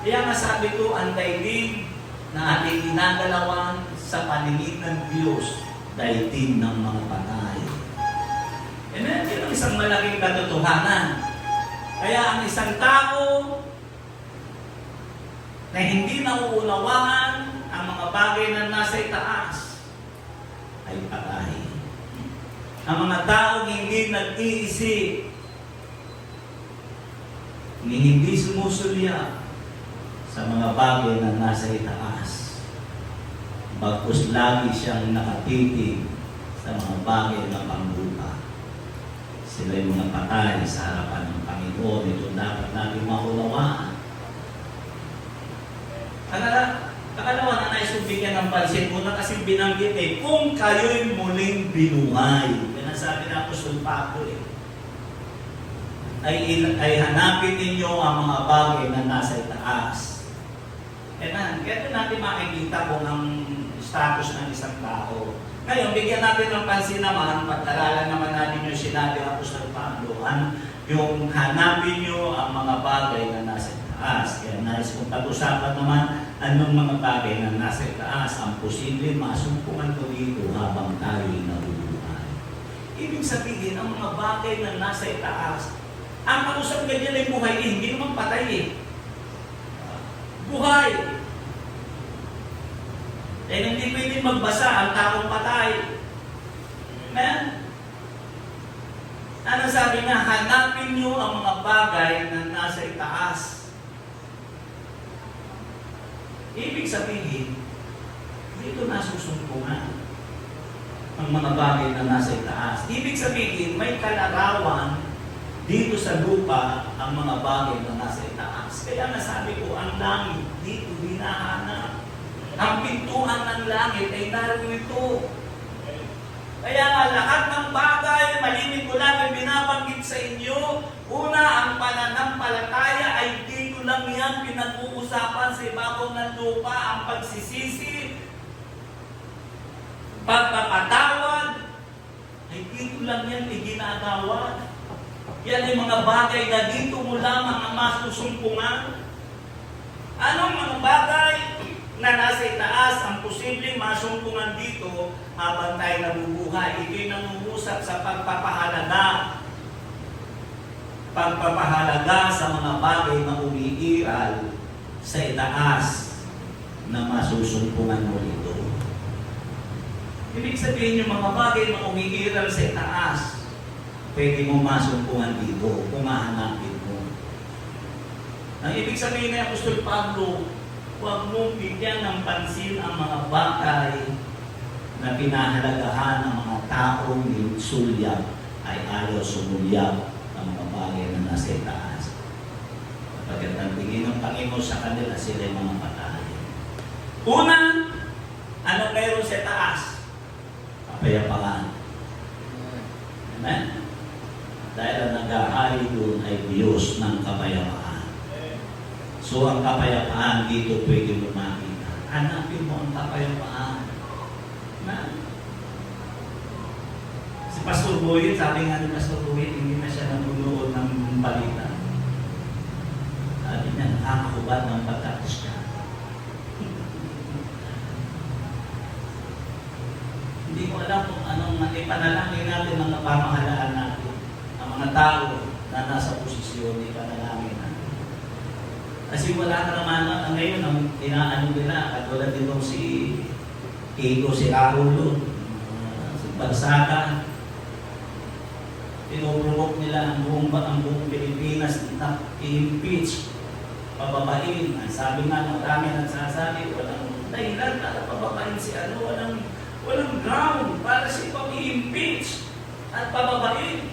Kaya nga sabi ko, ang daigdig na ating ginagalawan sa paningin ng Diyos, daigdig ng mga patay. Amen? Yun ang isang malaking katotohanan. Kaya ang isang tao na hindi nauunawaan ang mga bagay na nasa itaas ay patay. Ang mga taong hindi nag-iisip, ni hindi sumusulya sa mga bagay na nasa itaas. Bagkus lagi siyang nakatitig sa mga bagay na panglupa. Sila yung mga patay sa harapan ng Panginoon. Ito dapat natin maunawaan. Kakalawa na naisubigyan ng pansin mo na kasi binanggit kung kayo'y muling binuhay. Yan ang sabi ng Apostol Pablo ay hanapin ninyo ang mga bagay na nasa itaas. Kaya natin makikita kung ang status ng isang tao. Ngayon, bigyan natin ng pansin naman, pag-aralan naman natin yung sinabi ng Apostol Pablo, yung hanapin nyo ang mga bagay na nasa itaas. Kaya nais kong pag-usapan naman anong mga bagay na nasa itaas ang posibleng masumpungan ko dito habang tayo'y nabubuhay. Ibig sabihin, ang mga bagay na nasa itaas, ang kausap ganyan ay buhay hindi naman patay buhay. Hindi pwedeng magbasa ang taong patay. Amen? Ano sabi nga, hanapin nyo ang mga bagay na nasa itaas. Ibig sabihin, dito nasusumpungan ang mga bagay na nasa itaas. Ibig sabihin, may kalarawan dito sa lupa ang mga bagay na nasa itaas. Kaya nasabi ko, ang langit dito hinahanap. Ang pintuan ng langit ay narito. Kaya nga lahat ng bagay, malimit ko lang ay binabanggit sa inyo. Una, ang pananampalataya ay dito lang yan pinag-uusapan sa ibabaw ng lupa. Ang pagsisisi, pagpapatawad, ay dito lang yan iginagawa. Yan ay mga bagay na dito mo lamang ang masusumpungan. Anong mga bagay na nasa itaas ang posibleng masumpungan dito habang tayo nabubuhay. Ito'y nangungusap sa pagpapahalaga sa mga bagay na umiiral sa itaas na masusumpungan mo dito. Ibig sabihin yung mga bagay na umiiral sa itaas, pwede mo masumpungan dito kung hahanapin mo. Ang ibig sabihin ng Apostol Pablo, huwag mong bigyan ng pansin ang mga bagay na pinahalagahan ng mga taong sulyap ay ayaw sumulyap ang mga bagay na nasa itaas. Kapag ang tingin ng Panginoon sa kanila, sila ay mga patay. Una, ano meron sa itaas? Kapayapaan. Amen? Dahil ang naghahari doon ay Diyos ng kapayapaan. So, ang kapayapaan dito pwede mo makita. Hanapin mo ang kapayapaan. Na? Si Pastor Boyd, sabi nga ni Pastor Boyd, hindi na siya nanunood ng balita. Sabi niya, nakakahubad ng pagkakrisyan. Hindi ko alam kung anong ipanalangin natin ng pamahalaan natin. Ang mga tao na nasa posisyon, ipanalangin natin. Kasi wala ka naman ngayon ang inaano nila, katulad nitong si Kiko, si Arulo, si Bagsaka. Tinulunok nila ang buong Pilipinas na i-impeach, pababain. Sabi nga, marami nagsasabi, walang dahilan para pababain si walang ground para si pag-i-impeach at pababain.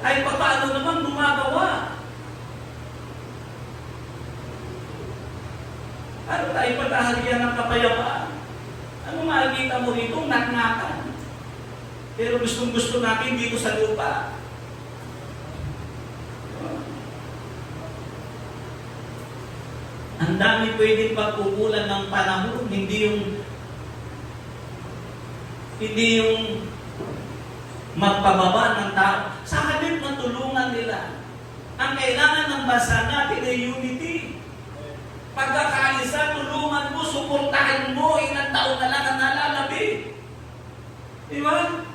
Ay paano naman gumagawa? Ano tayo patahalian ng kapayapaan? Ano makikita mo rito? Naknakan. Pero gustong-gusto natin dito sa lupa. Ang dami pwedeng pagkukulan ng panahon, hindi yung magpababa ng tao. Sa halip na tulungan nila. Ang kailangan ng bansa natin ay unity. Pagkakaisa, tulungan mo, suportahan mo, ilang taon na lang ang nalalabi. Di ba?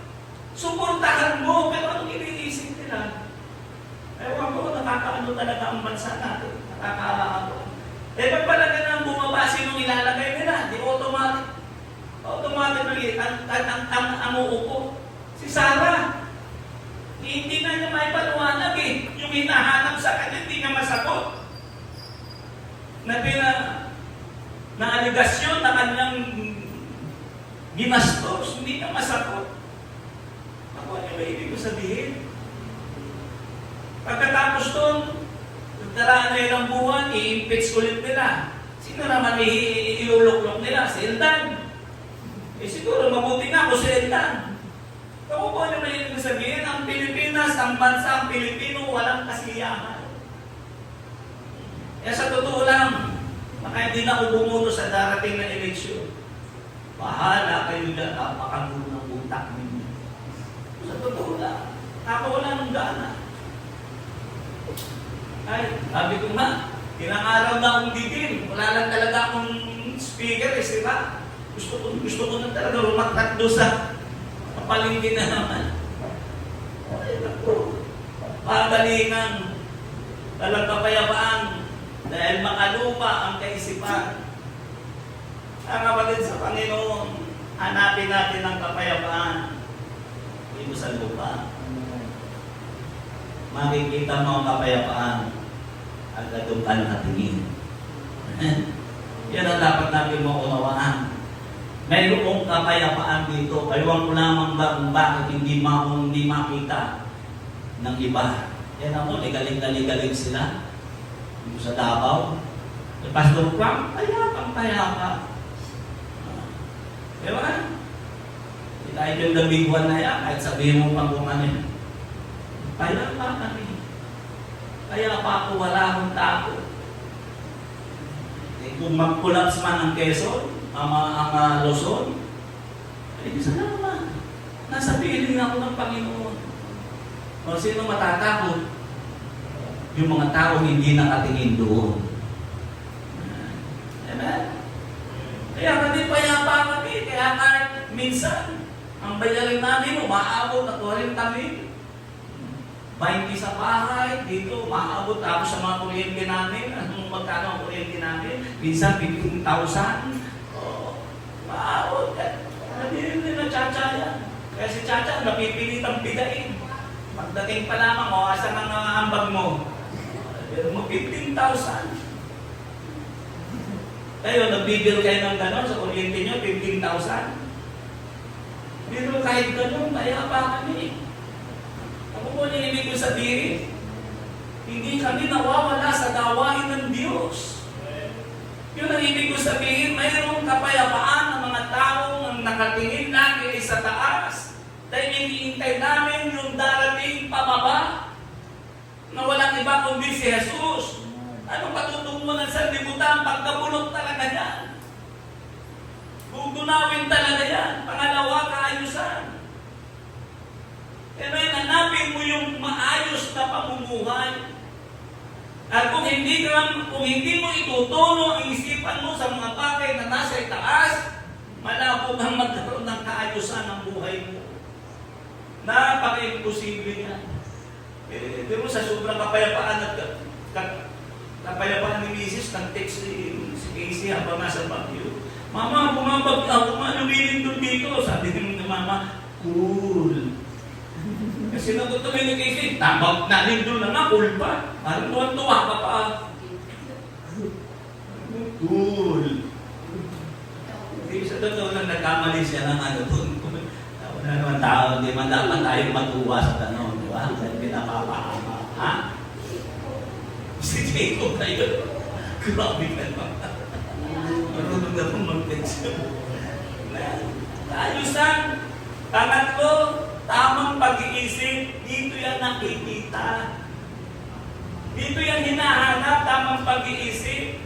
Suportahan mo, pero anong iniisip nila? Ewan ko, nakakaano talaga ang bansa natin. Nakakaano. Pag pala na bumaba, sinong ilalagay nila? Di automatic. Automatically, ang uupo. Si Sarah. Hindi na niya may paliwanag eh. Yung hinahanap sa kanya, hindi niya masagot. Na aligasyon na kanyang ginastos, hindi na masagot. Ako, ano ba ibig ko sabihin? Pagkatapos doon, nagdaraan na ilang buwan, i-impeach ulit nila. Sino naman iuluklok nila? Si Eldan. Siguro, mabuti nga ako si Eldan. Ako po, ano ba ibig ko sabihin? Ang Pilipinas, ang bansa, ang Pilipino, walang kasiyahan. Sa totoo lang, baka hindi na ako bumuno sa darating na eleksyon. Bahala kayo dyan, napakagulo ng utak ninyo. Sa totoo lang, ako wala nang gana. Ay, sabi ko nga, ilang araw na akong digin. Wala lang talaga akong speaker, di ba? Gusto ko na talaga rumatat doon sa kapalingkin na naman. Ay, naku. Pagalingan. Walang kapayapaan. Dahil makalupa ang kaisipan. Ang kapatid sa Panginoon, hanapin natin ang kapayapaan. Dito sa lupa. Makikita mo ang kapayapaan. Agad doon ka nakatingin. Yan ang dapat natin maunawaan. Mayroong kapayapaan dito. Aywan ko lamang ba kung bakit hindi makita ng iba. Yan ako, galing sila. Dito sa Davao. Pastor Frank, payapa. Diba? Kahit yung labiguan na yan, kahit sabihin mo pang kumanin. Payapa kami. Kaya pa ako wala akong tako. Kung mag-collapse man ang Quezon, ang Luzon, ay salamat. Nasa piling ako ng Panginoon. O sino matatakot? Yung mga tao hindi nakatingin doon. Amen. Kaya kami payapa kami, kaya kahit minsan, ang bayarin namin, umaabot na 40,000. 20 sa bahay, dito, umaabot tapos sa mga kuryente namin, anong magkano ang kuryente namin, minsan 15,000. Umaabot. Hindi rin na Chacha yan. Kaya si Chacha, napipilit ang bigain. Pagdating pa lamang, asan ang ambag mo? 15,000. Kayo, nagbibil kayo ng gano'n sa kuryente nyo, 15,000. Pero kahit gano'n, kaya pa kami. Ako po niya ibig ko sabihin, hindi kami nawawala sa gawain ng Diyos. Yun ang ibig ko sabihin, mayroong kapayapaan ng mga taong nakatingin lagi sa taas. Dahil iniintay namin yung darating pababa na walang iba kundi si Jesus. Anong patutungunan sa libutan? Pagkabulok talaga yan. Gugunawin talaga yan. Pangalawa, kaayusan. Pero hanapin mo yung maayos na pamumuhay. At kung hindi mo itutuno ang isipan mo sa mga bagay na nasa itaas, malabo kang magkaroon ng kaayusan ng buhay mo. Napaka-imposible yan. Pero sa sobrang kapayapaan at kapayapaan ni Mrs. nag-text si Casey habang nasa Baguio. Mama, bumabag ako, lumilindol dito. Sabi ni Mama, cool. Kasi natutuloy ni Casey, tambag na lindol na nga, cool pa. Parang tuwan-tuwa ka pa. Cool. Hindi sa totoo lang nagkamali siya ng ano doon. Wala naman tao, hindi man dapat tayong matuwa sa tanong, di ba? Kasi pinapapahama. Ha? Si Jacob kayo. Grabe ka naman. Marunong na pong mag-text. Ayusan. Pangatlo, tamang pag-iisip. Dito yan nakikita. Dito yan hinahanap, tamang pag-iisip.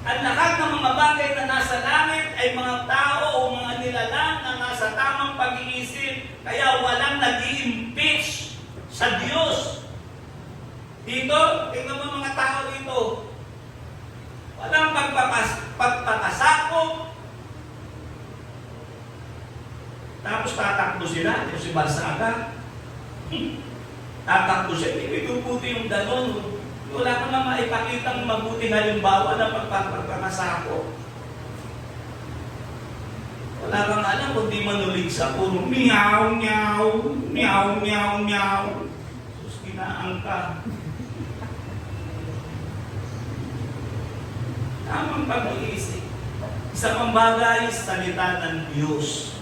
Ang lahat ng mga bagay na nasa langit ay mga tao o mga nilalang na nasa tamang pag-iisip. Kaya walang nag-i-impeach sa Diyos. Dito, tingnan mo mga tao dito. Walang pagpapasakop. Tapos tatakbo sila. Ito si Barsaga. Tatakbo siya. Hindi puputi yung gano'n. Wala ka na maipakitang mabuting halimbawa na pagpapasakop. Wala kang alam kung di manulig sa puro meow, meow, meow, meow, meow. Sus, kinaang ka. Tamang pag-iisip. Isa pang bagay, salita ng Diyos.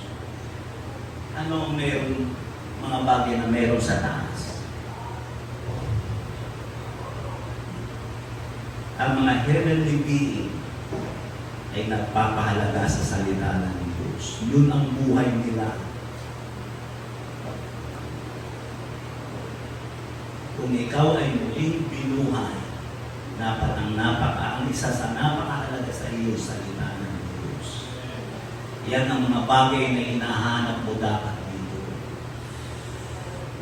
Ano meron, mga bagay na meron sa taas? Ang mga heavenly being ay nagpapahalaga sa salita ng Diyos. Yun ang buhay nila. Kung ikaw ay muling binuhay, ang isa sa napakahalaga sa iyo, salita ng Diyos. Yan ang mga bagay na hinahanap mo dapat dito.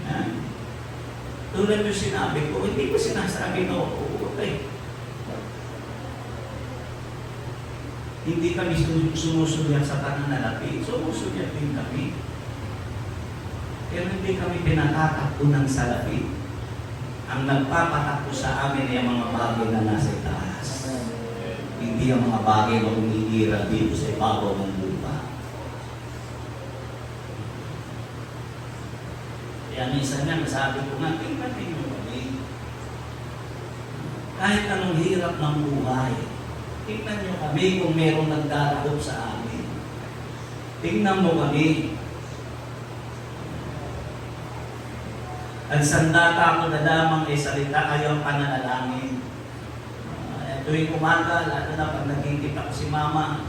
Yan. Tulad yung sinabi ko, hindi ko sinasabi na okay. Hindi kami sumusunod sa pananalapi. Sumusunod din kami. Pero hindi kami pinatatakbo ng salapi. Ang nagpapatakbo sa amin ay ang mga bagay na nasa itaas. Hindi ang mga bagay na umiira dito sa ibabaw ng lupa. Kaya minsan nga, sabi ko nga, tingnan ninyo kami. Kahit anong hirap ng buhay, tingnan nyo kami kung mayroong nagdarahop sa amin. Tingnan mo kami. Ang sandata ko na lamang ay salita kayo ang pananalangin. Tuwing umaga, lalo na pag nagkikita ko si Mama,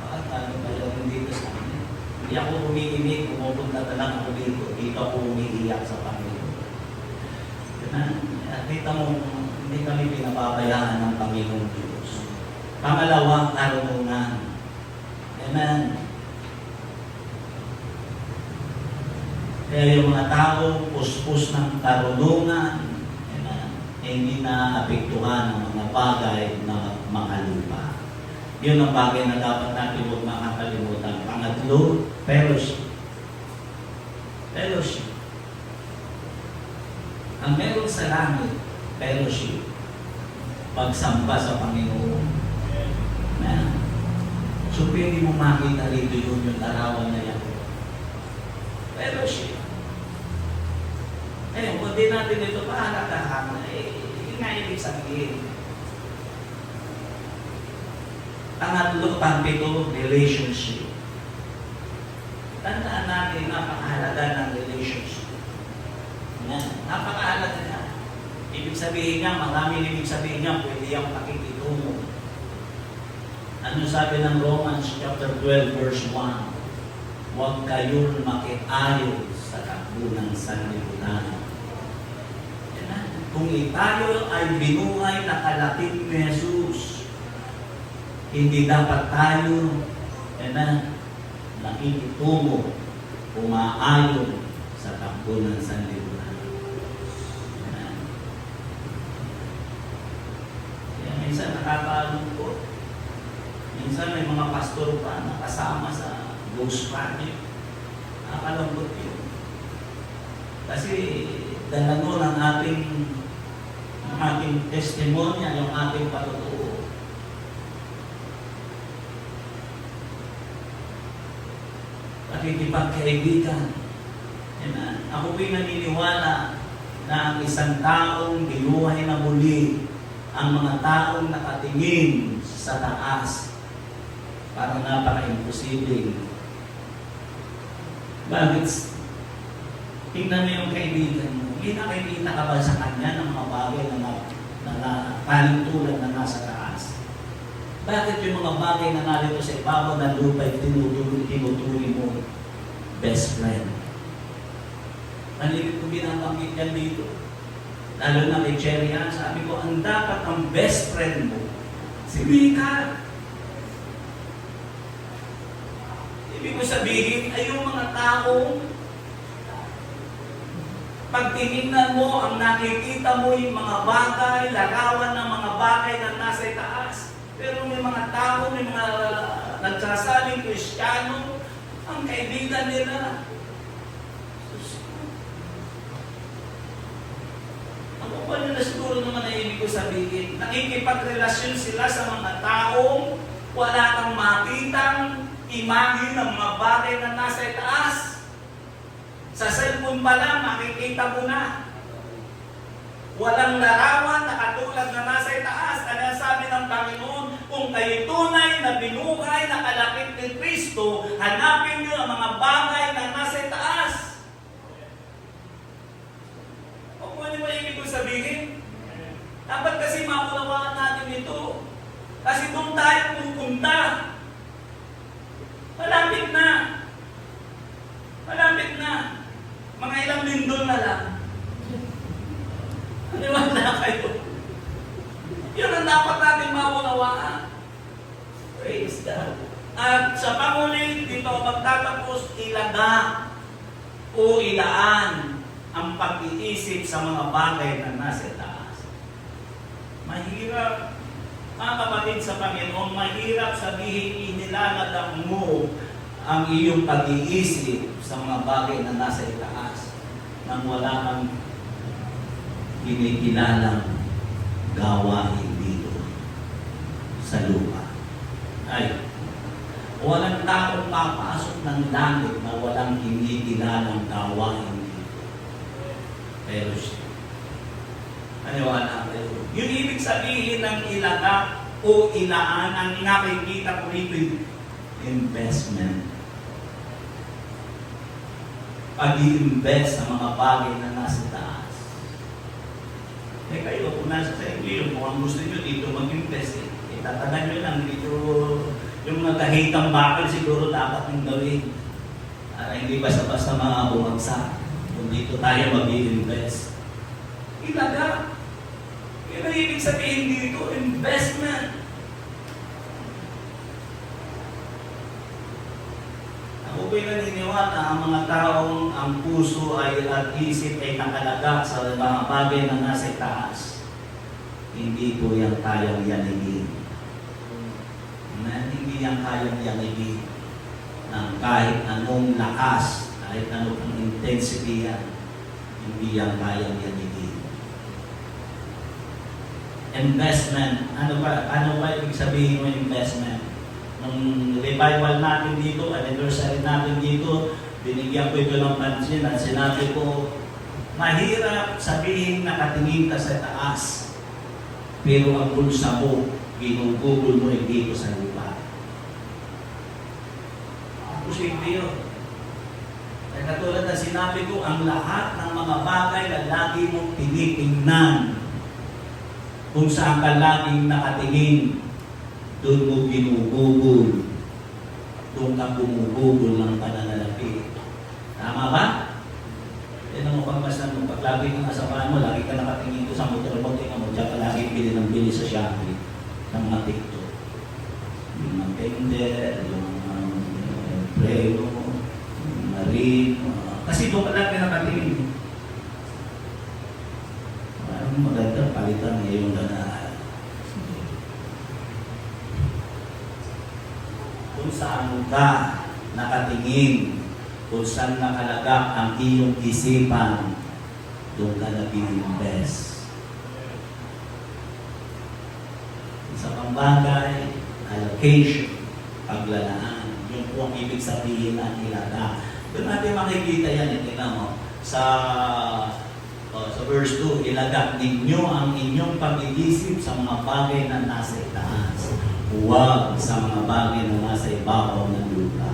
ano ba yung dito sa amin? Hindi ako umiinig, pumupunta na lang ako dito. Dito ako umiiyak sa Panginoon. Kita mo, hindi kami pinababayaan ng Panginoon Diyos. Pangalawang karunungan. Amen. Kaya yung mga tao, puspos ng karunungan, hindi na apektuhan ng mga bagay na makalupa. Yun ang bagay na dapat natin huwag makakalimutan. Pangatlo, fellowship. Fellowship. Ang meron sa langit, fellowship. Pagsamba sa Panginoon. Na, so pwede mo makita rito yun yung larawan na yan. Fellowship. Kung di natin ito pahalagahan, yun nga ibig sabihin. Pangatlo, pangpito, relationship. Tandaan natin, napakahalaga ng relationship. Yan, napakahalaga na. Ibig sabihin niya, maraming ibig sabihin niya, pwede yung pakikitungo. Ano sabi ng Romans chapter 12 verse 1? Huwag kayong makiayo sa takbo ng sanlibutan. Kung tayo ay binuhay na kalapit ni Jesus, hindi dapat tayo nakikitungo, umaayon sa takbo ng sanlibutan. Kaya minsan nakakalungkot. Minsan may mga pastor pa na kasama sa ghost project. Nakakalungkot yun. Kasi dala nun ang ating testimonya, yung ating patutuo. Pakikipagkaibigan. Ako po'y naniniwala na ang isang taong binuhay na muli, ang mga taong nakatingin sa taas, parang napaka-imposible. Bakit? Tingnan mo yung kaibigan mo. May nakikita ka ba sa kanya ng mga bagay na palintulad na nasa taas? Bakit yung mga bagay na narito sa ibabaw ng lupa ay tinuturi mo? Best friend. Malilit ko binabanggit yan dito. Lalo na kay Cherry Ann, sabi ko, ang dapat ang best friend mo, si Mika. Ibig ko sabihin ay yung mga taong pag tinignan mo, ang nakikita mo yung mga bagay, larawan ng mga bagay na nasa itaas. Pero may mga tao, may mga nagsasabing Kristiyano, ang kaibigan nila. Ang upal nila siguro naman na ibig ko sabihin, nakikipagrelasyon sila sa mga taong wala kang makitang imahe ng mga bagay na nasa itaas. Sa cellphone pa lang, makikita mo na. Walang larawan na katulad na nasa itaas. Ano sabi ng Panginoon? Kung kayo tunay na binuhay na kalapit ni Kristo, hanapin niyo ang mga bagay na nasa itaas. O kung ano ba ibig ko sabihin? Dapat kasi maunawaan natin ito. Kasi kung tayo pupunta, malapit na. Malapit na. Mga ilang lindol na lang. Maniwala kayo. Yun ang dapat natin maunawaan. Praise God. At sa pangulit, dito magtatapos ilaga o ilaan ang pag-iisip sa mga bagay na nasa taas. Mahirap, mga kapatid sa Panginoon, mahirap sabihin inilalagak mo ang iyong pag-iisip sa mga bagay na nasa itaas nang wala kang kinikilalang gawain dito sa lupa. Ay, walang taong papasok ng langit na walang kinikilalang gawain dito. Pero aniwala kayo. Yung ibig sabihin ng ilaga o ilaan, ang nakikita ko rito, investment. Pag-i-invest sa mga bagay na nasa taas. Eh kayo, kung nasa sa inyo, kung ang gusto nyo dito mag-invest, tatanan nyo lang dito, yung nagkahitang bakal siguro dapat yung gawin. Hindi basta-basta mga bumagsak. Kung dito tayo mag-i-invest. Ilaga. Yun ang ibig sabihin dito, investment. Ako po'y naniniwala ang mga taong ang puso ay at isip ay nakalagak sa mga bagay na nasa itaas. Hindi po yan tayong yanigin. hindi yan kayang yanigin ng kahit anong lakas, kahit anong intensity yan, hindi yan kayang yanigin. Investment, ano ba ibig sabihin ng investment? Nung revival natin dito, anniversary natin dito, binigyan ko ito ng pansin at sinabi ko, mahirap sabihin nakatingin ka sa taas, pero ang bulsa mo, ginugugol mo dito sa lupa. Posible yun. Kaya katulad na sinabi ko, ang lahat ng mga bagay na lagi mong tinitingnan, kung saan ka laging nakatingin, doon mo ginugugol. Doon ka gumugugol ng pananalapi. Tama ba? Yan ang mukhang basta mo. Pag lagi kang asapahan mo, lagi ka nakatingin ko sa motor mo, tingnan mo, diyan ka lagi bili ng bili sa Shopee ng mga TikTok. Yung mga tender, yung prego, yung marine, kasi doon ka lagi nakatingin. Parang maganda, palitan ngayon na kung saan ka nakatingin, kung saan nakalagak ang iyong isipan, doon ka nag-invest. Sa pambagay, allocation, paglalaan, yun po ang ibig sabihin ng ilaga. Doon natin makikita yan, tingnan mo, sa verse 2, ilagak ninyo ang inyong pag-iisip sa mga bagay na nasa itaas. Huwag sa mga bagay na nasa ibabaw ng lupa.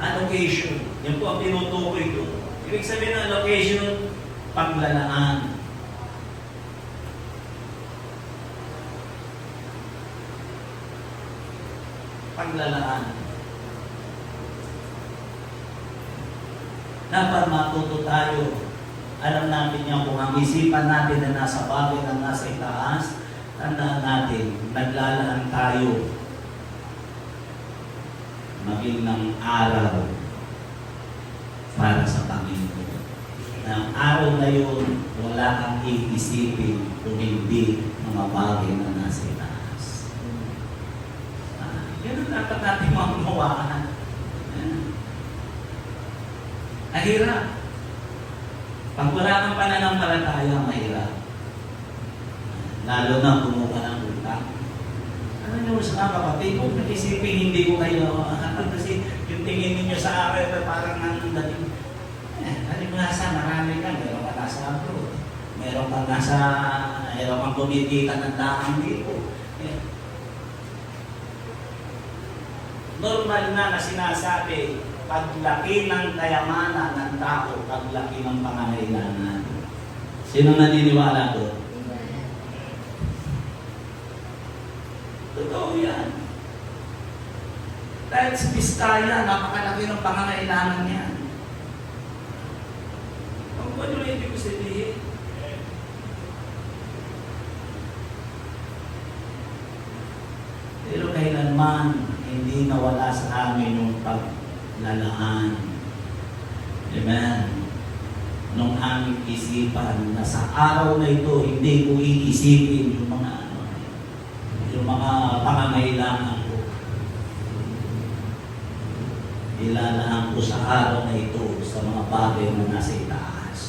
Allocation. Yan po ang tinutukoy ko. Ibig sabihin ng allocation, paglalaan. Paglalaan. Dapat matuto tayo. Alam natin yan kung ang isipan natin na nasa bagay na nasa itaas, tandaan natin, naglalaan tayo maging ng araw para sa Panginoon. Ng araw na yun, wala kang iisipin kung hindi mga bagay na nasa itaas. Yan ang dapat natin mamawaan. Mahirap. Pag wala kang pananampalataya, mahirap. Lalo na kumuha ng utang. Ano nyo sa mga kapatid, huwag nag-isipin, hindi ko kayo, kasi yung tingin ninyo sa akin, parang nang dating, nasa marami ka, meron ka nasa abroad, meron kang kumikita ng daang dito. Normal na sinasabi, paglaki ng kayamanan ng tao, paglaki ng pangangailangan. Sino naniniwala doon? Totoo yan. Dahil sa Biskaya, napakalaki ng pangangailangan yan. Ang ano na ibig ko sabihin? Pero kailanman, hindi nawala sa amin yung paglalaan. Amen. Nung aming isipan na sa araw na ito, hindi ko iisipin yung mga pangangailangan ko. Ilalaan ko sa araw na ito sa mga bagay na nasa itaas.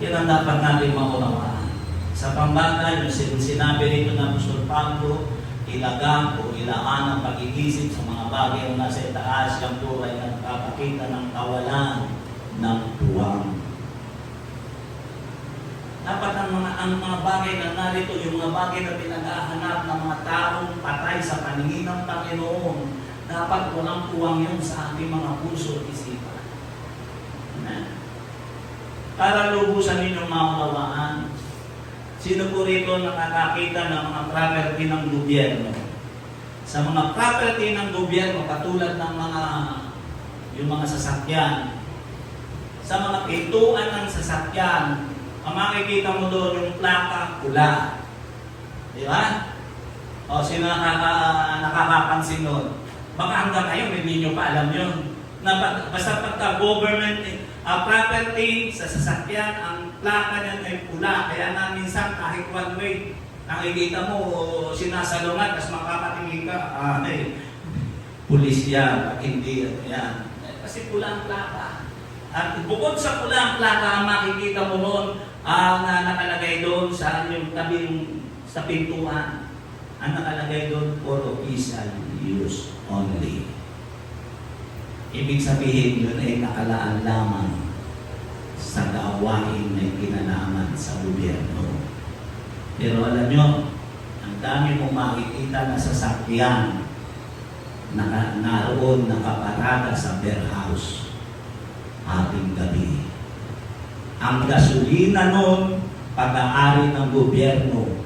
Yan ang dapat natin maunawaan. Sa pambagay, yung sinabi rito ng Apostol Pablo, ilagang o ilaan ang pag-iisip sa mga bagay na nasa itaas, yung po ay nagpapakita ng kawalan ng tuwang. Dapat ang mga bagay na narito, yung mga bagay na pinag-ahanap ng mga taong patay sa paningin ng Panginoon, dapat walang tuwang yun sa ating mga puso at isipan. Para lubusan ninyong maunawaan, sino po rito nakakakita ng mga property ng gobyerno? Sa mga property ng gobyerno, katulad ng yung mga sasakyan, sa mga pintuan ng sasakyan, ang makikita mo doon yung plaka pula. Di ba? O, sino nakakapansin doon? Baka hanggang ngayon, hindi nyo pa alam yun. Basta pagka government property sa sasakyan, ang plaka niyan ay pula. Kaya na minsan kahit one way, Nakikita mo, sinasalungat, tapos makapatingin ka, pulis yan, at hindi yan. Kasi pula ang plaka. At bukod sa pula ang plaka, makikita mo noon ang nakalagay doon sa yung tabing sa pintuan. Ang nakalagay doon, for official use only. Ibig sabihin, yun ay nakalaan lamang sa gawain na kinalaman sa gobyerno. Pero alam nyo, ang dami mong makikita na sasakyan naroon nakaparada sa warehouse ating gabi. Ang gasolina noon, pag-aari ng gobyerno,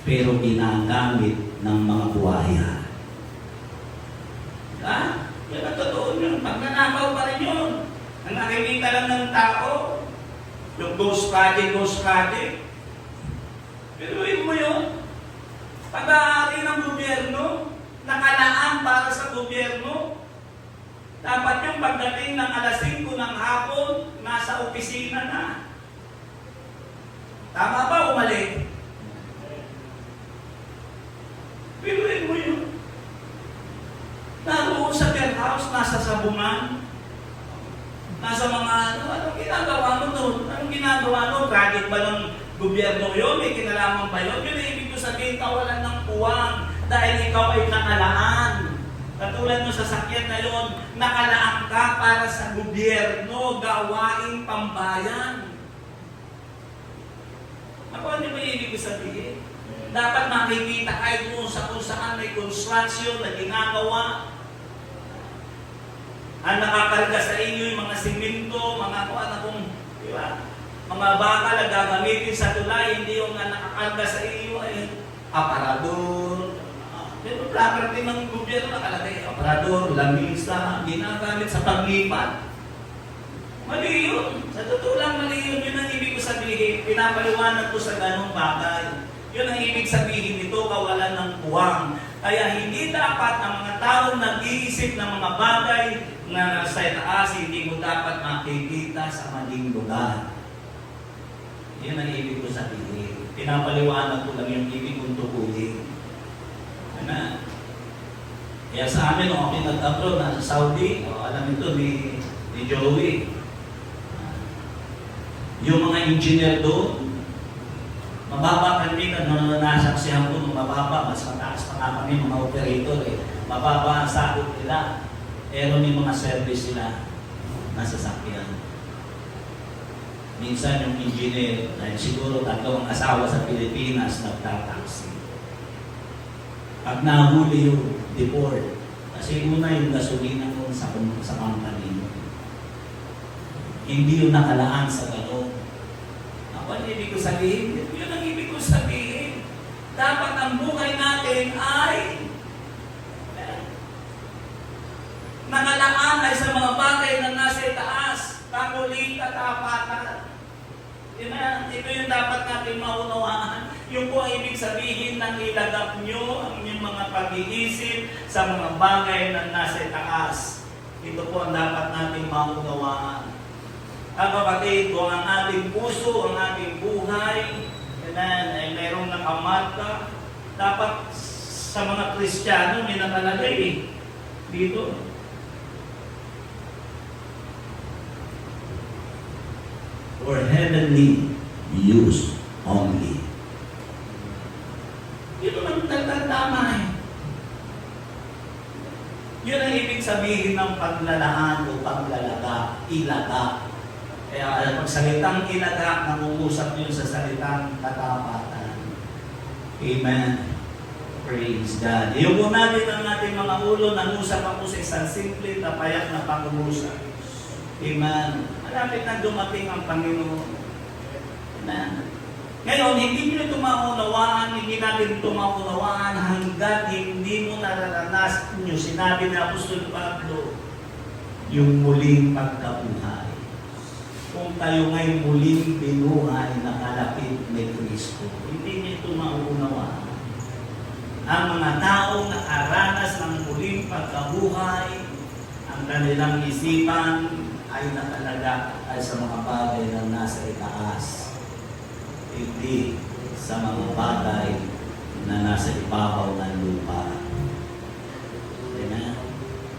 pero ginagamit ng mga buhaya. Yan ang totoo yun. Magnanakaw pa rin yun. Ang nakikita lang ng tao, yung ghost project. Pero mo yun, pag-aari ng gobyerno, nakalaan para sa gobyerno. Dapat yung pagdating ng alas 5 ng hapon, nasa opisina na. Tama ba o mali? Pinuin mo yun. Naroon sa warehouse, nasa sabungan, nasa mga anong ginagawa mo doon? Anong ginagawa mo? Project ba ng gobyerno yun? May kinalaman ba yun? Yun ay ibig ko sabihin, kawalan ng puwang dahil ikaw ay nakalaan. Katulad mo sa sakyan na yun, nakalaan ka para sa gobyerno, gawaing pambayan. Ako, ano ba yung ibig ko sabihin? Dapat makikita kahit kung saan may construction na ginagawa. Ang nakakarga sa inyo yung mga simento, mga di ba? Mga bakal na gagamitin sa tulay, hindi yung nakakarga sa iyo ay aparador. Pero property ng gobyerno nakalagay, aparador, lamisa, ginagamit sa paglipat. Mali yun. Sa totoo lang, mali yun. Yun ang ibig ko sabihin. Pinapaliwanag ko sa ganong bagay. Yun ang ibig sabihin nito, kawalan ng puwang. Kaya hindi dapat ang mga taong nag-iisip ng mga bagay na sa taas, hindi mo dapat makikita sa maling lugar. Yun ang ibig ko sabihin. Pinapaliwanag ko lang yung ibig kong tukuyin. Ano? Kaya sa amin, nung ako nag-abroad, nasa Saudi, alam ito ni Joey. Yung mga engineer doon, mababa kami, nasaksihan ko nung mababa, mas mataas pa nga kami mga operator Mababa ang sakot nila. Pero may mga service sila nasa sakyan. Minsan yung engineer, siguro tatlong asawa sa Pilipinas, nagtataksi. Pag nahuli yung deport, kasi una yung gasolina mo sa company mo. Hindi yung nakalaan sa gano'n. Ako ang ibig ko sabihin, yun ang ibig ko sabihin. Dapat ang buhay natin ay nakalaan ay sa mga bagay na nasa itaas, kakuling, katapatan. Ito yung dapat natin maunawaan. Yung po ang ibig sabihin ng ilagap nyo ang inyong mga pag-iisip sa mga bagay na nasa itaas. Ito po ang dapat natin maunawaan. Ang kapatid, kung ang ating puso, ang ating buhay, ay mayroong nakamarka, dapat sa mga Kristiyano may nakalagay dito. For heavenly use only. Ito ang tama Yun ang ibig sabihin ng paglalaan o paglalaga, ilaga. Kaya pag salitang ilaga, nangungusap yun sa salitang katapatan. Amen. Praise God. Yung po natin ang ating mga ulo, nangusap ako sa isang simple na payak na pangungusap. Amen. Malapit na dumating ang Panginoon. Amen. Ngayon, hindi nyo ito maunawaan, hindi natin ito maunawaan hanggat hindi mo nararanas nyo, sinabi ni Apostol Pablo, yung muling pagkabuhay. Kung tayo ngayon muling binuhay na kalapit ni Kristo, hindi nyo ito maunawaan. Ang mga taong nakaranas ng muling pagkabuhay, ang kanilang isipan ay nakalaga ay sa mga bagay na nasa itaas. Hindi sa mga bagay na nasa ibabaw ng lupa. Amen.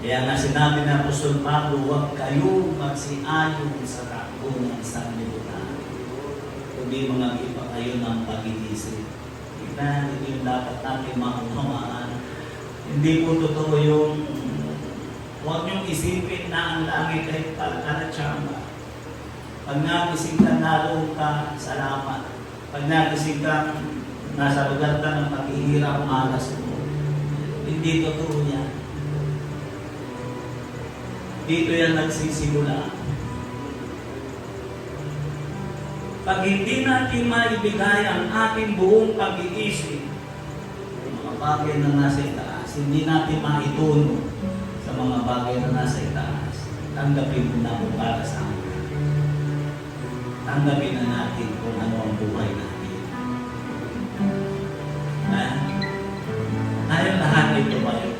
Kaya nga sinabi ng Apostol Pablo, huwag kayong magsiayon sa takbo ng sanlibutan, kundi mga iba kayo ng pag-iisip. Tignan, hindi yung dapat natin maunawaan. Hindi po totoo yung huwag niyong isipin na ang langit ay pagkanatsamba. Pag nagising ka, naroon ka, salamat. Pag nagising ka, nasa lugar ka ng paghihirap malas mo. Hindi totoo yan. Dito yan nagsisimula. Pag hindi natin maibigay ang ating buong pag-iisip, mga bagay na nasa itaas, hindi natin maituno sa mga bagay na nasa itaas, tanggapin mo na kung para sa amin. Tanggapin na natin kung ano ang buhay natin. Tayo lahat ay tumayo.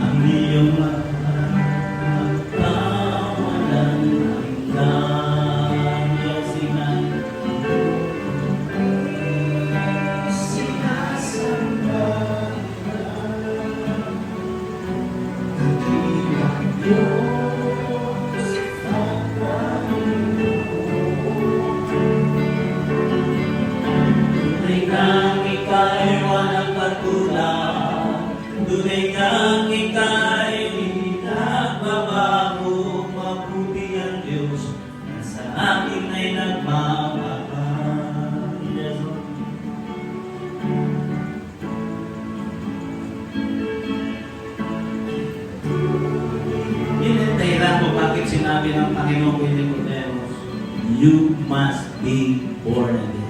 Ang iyong mata magkawalan hanggang yasingan. Sinasamba ka, kabilang Diyos at Panginoon. Tunay kang ika'y walang katulad, tunay kang ika'y nagbabago, mabuti ang Diyos na sa akin ay nagmamahal. Yun ang dahilan kung bakit sinabi ng Panginoon kay Nicodemus, you must be born again.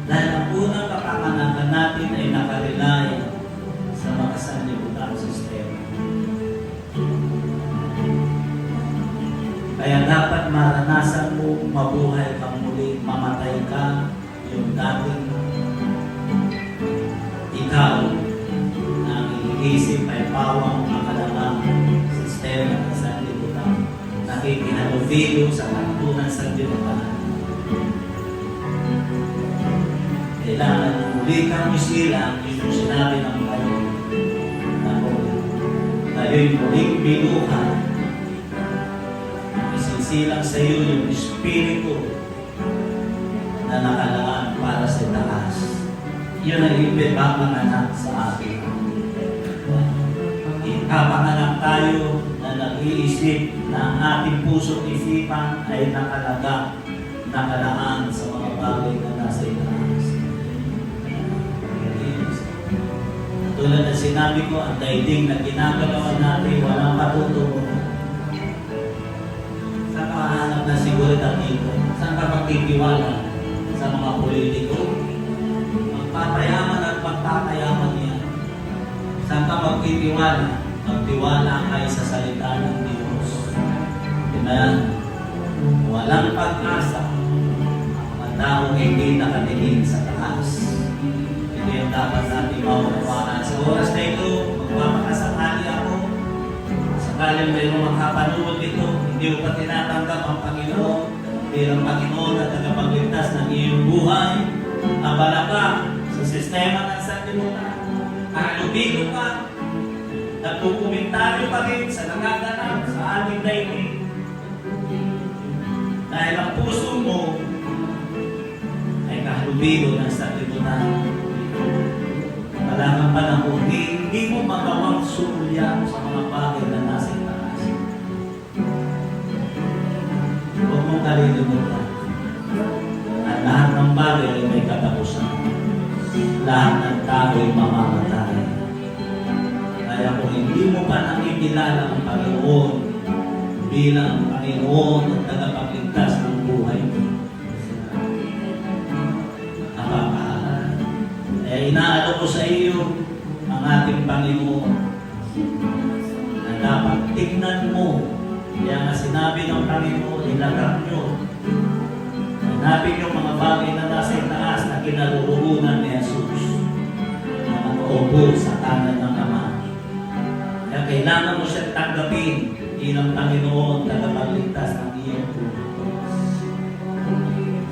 Dahil ang unang kapanganakan natin ay nakarelay sa mga sanlibutan sistema. Kaya dapat maranasan mo mabuhay kang muli, mamatay ka, yung dating ikaw na ang iniisip ay pawang makalamang sistema ng sanlibutan, nakikihaluvilo sa takbo ng sanlibutan. Kailangan muli kang isilang, yun yung sinabi ng Panginoon. Tayo'y muling binuhay. Isisilang sa iyo yung Espiritu na nakalaan para sa taas. Yun ang ipapanganak sa atin. Ipapanganak tayo na nag-iisip na ang ating puso't isipan ay nakalaan sa mga bagay na nasa itaas. Tulad na sinabi ko, ang daigdig na ginagalawan natin, walang matutuwa. Saan ka hahanap na seguridad dito? Saan ka magtitiwala? Sa mga politiko? Magpapayaman at magpapayaman yan. Saan ka magtitiwala? Magtiwala kayo sa salita ng Diyos. Diba? Walang pag-asa ang mga taong hindi nakatingin sa taas. Ito yung dapat natin maunawaan. Sa oras na ito, magpapakasakali ako. Sakaling mayroong makapanood ito, hindi mo pa tinatanggap ang Panginoon bilang Panginoon at tagapagligtas ng iyong buhay. Abala ka sa sistema ng sanlibutan. Kahalubilo ka. Nagkukumentaryo pa rin sa nagaganap sa ating daigdig. Dahil ang puso mo ay kahalubilo ng sanlibutan. Wala kang panahon, hindi mo magawang sulya sa mga bagay na nasa itaas. Huwag mong kalilimutan. At lahat ng bagay ay may katapusan. Lahat ng tao ay mamamatay. Kaya kung hindi mo pa nakikilala ang Panginoon bilang Panginoon at tagapagligtas ng buhay mo, inaalo ko sa iyo ang ating Panginoon na dapat tingnan mo. Kaya nga sinabi ng Panginoon, ilagak nyo. Hanapin yung mga bagay na nasa itaas na kinalulungan ni Jesus na nakaupo sa kanan ng Ama. Kaya kailangan mo siya tanggapin bilang Panginoon, tagapagligtas ng iyong buhay.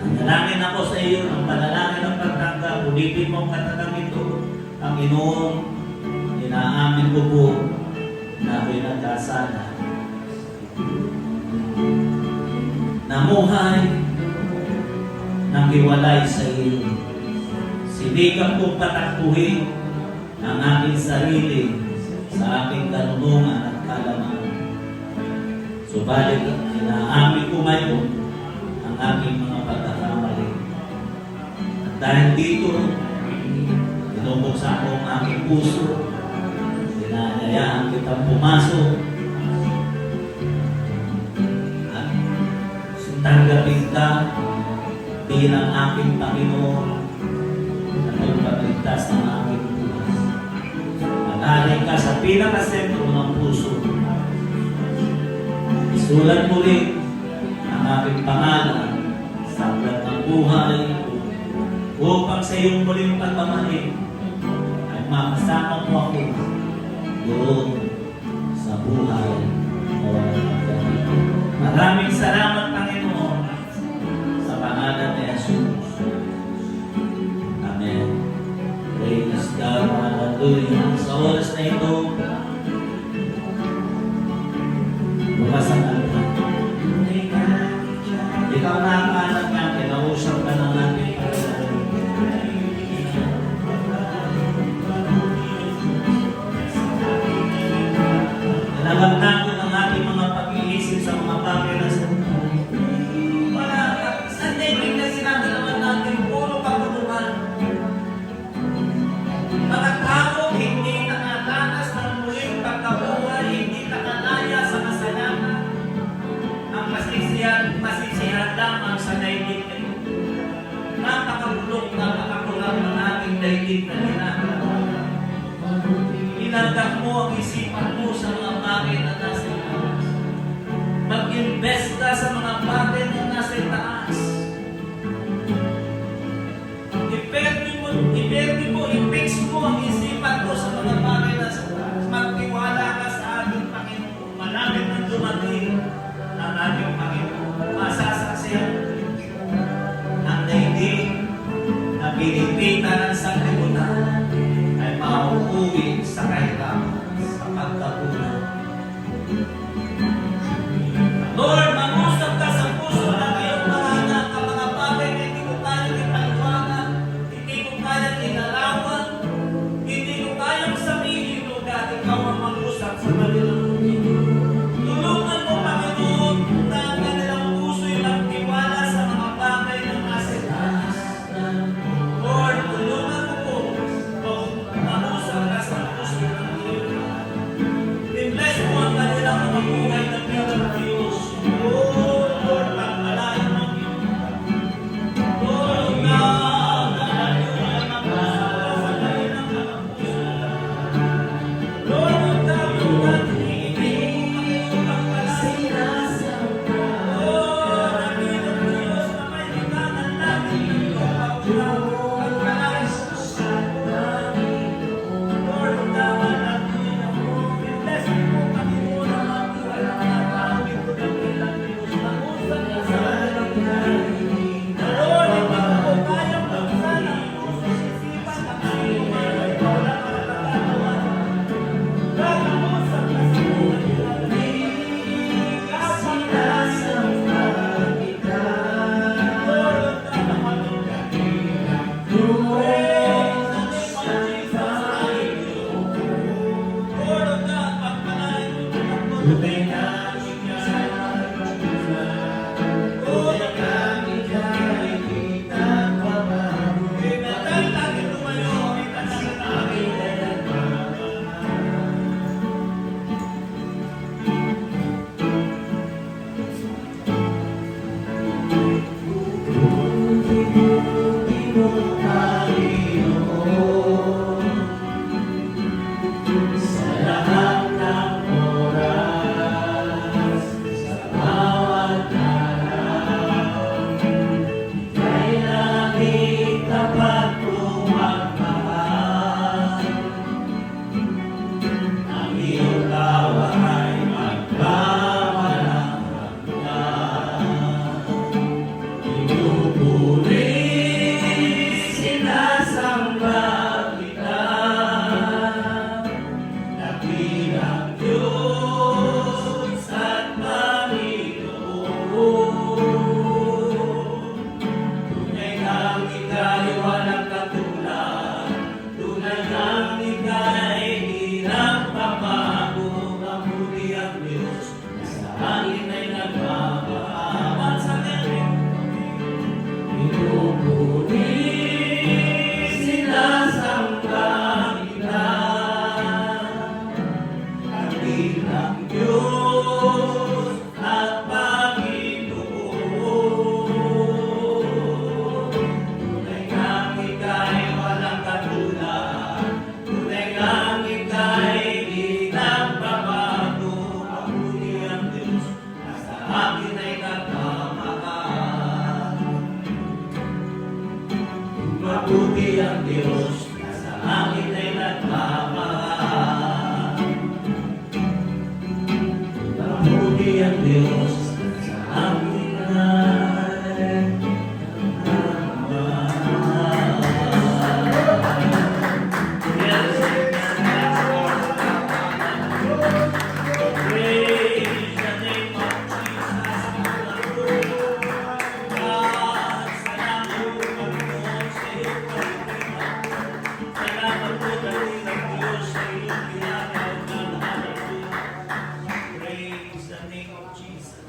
Nanalangin ako sa iyo ng panalangin ng pagtanggap. Ulitin mo ang katagang ito. Panginoon, inaamin ko po na ako'y nagkasala. Namuhay nang hiwalay sa iyo. Sinikap kong patakbuhin ang aking sarili sa aking kanunungan at kalaman. Subalit, inaamin ko ngayon ang aking mga pagkakamali. At dahil dito, binubuksan ko ang aking puso. Inaanyayaan kitang pumasok at tanggapin ka bilang aking Panginoon at magpagligtas ng aking buhay. Mag-alay ka sa pinakasentro ng puso. Isulat mo rin ang aking pangalan sa aklat ng buhay upang sa iyong muling pagmamahal ay makasama mo ako doon sa buhay na walang hanggan. Maraming salamat, Panginoon, sa pangalan ni Jesus. Amen. Praise God. Hallelujah. Sa oras na ito, bukas ang altar. Ikaw na ang anak niya, kinausap ka ng ating Panginoon. Nalagnan ko ng ating mga pag-iisip sa mga bagay na sa wala, sa dating na ginagalaman natin, puro pagkutuman. Mga tao hindi nakadanas ng muling pagkabuhay, hindi nakalaya sa kasalanan. Ang masisihan lamang sa daigdig na ito. Napakabulok, napakakulang ng ating daigdig na ginagawa. Inagak mo ang isipan mo sa mga bagay na nasa itaas. Mag-invest ka sa mga bagay na nasa itaas. I-fix mo ang isipan mo sa mga bagay na nasa itaas. Magtiwala ka sa ating Panginoon. Malapit na dumating ang ating Panginoon. Masasaksihan ang daigdig na pinipitan ng sanglibutan ay mauuwi sa kahirapan, sa pagkakulang. Lord, mag-usap ka sa puso ng iyong mga anak ang mga bagay na hindi ko kayang ipaliwanag, hindi ko kayang inalawan, hindi ko kayang sabihin, Lord God, ikaw ang mag-usap sa kanilang puso. Tulungan mo, Panginoon, na ang kanilang puso'y magtiwala sa mga bagay na nasa itaas. Lord, tulungan mo po, mag-usap ka sa puso ng iyong mga. I-bless mo ang kanilang mga buhay na bilang Diyos. Lord, pagpalain mo ang iyong mga. Lord, pagpalain mo ang magkasala sa kanilang mga puso. Lord, ang dami mo natin iibig mo, Panginoon, pagpalain mo. Lord, ang iyong Diyos na may liganan natin ng iyong pagpalain mo sa namin. Lord, ang dami natin ang bless mo, Panginoon, ang mga buhay na nakakawin ko ng ilang Diyos. Mag-usap ka sa kanilang buhay. Lord, hindi ko kayang buksan ang puso isipan ng iyong mga ikaw lang ang nakakagawa. Lord, mag-usap ka sa buhay nila. Ikaw ang nasa kita. Lord, ang dami natin. Praise the name of Jesus. Lord of God, pagpalain mo ang pagpapalay namin yan. Lord of God, kita pagpapalay. Dahil natin tumayo, itanang namin. Panginoon, bilang Diyos at Panginoon. Tunay kang ika'y walang katulad, tunay kang ika'y hirang pamago, mabuti ang Diyos na sa hangin ay nagmamahal sa langit. Pinupuri sila sa kapitan, ang bilang Diyos at Panginoon. Tunay kang ika'y walang katulad, tunay kang ika'y di nagbabago, mabuti ang Diyos na sa akin ay nagmamahal. Mabuti ang Diyos na sa akin ay nagmamahal. Mabuti ang Diyos na sa akin ay Praise the name of Jesus. Salamat po, Panginoon, sa iyong pagpapalala. Salamat po, dakilang Diyos, sa iyong ginagawa. Hallelujah. Praise the name of Jesus.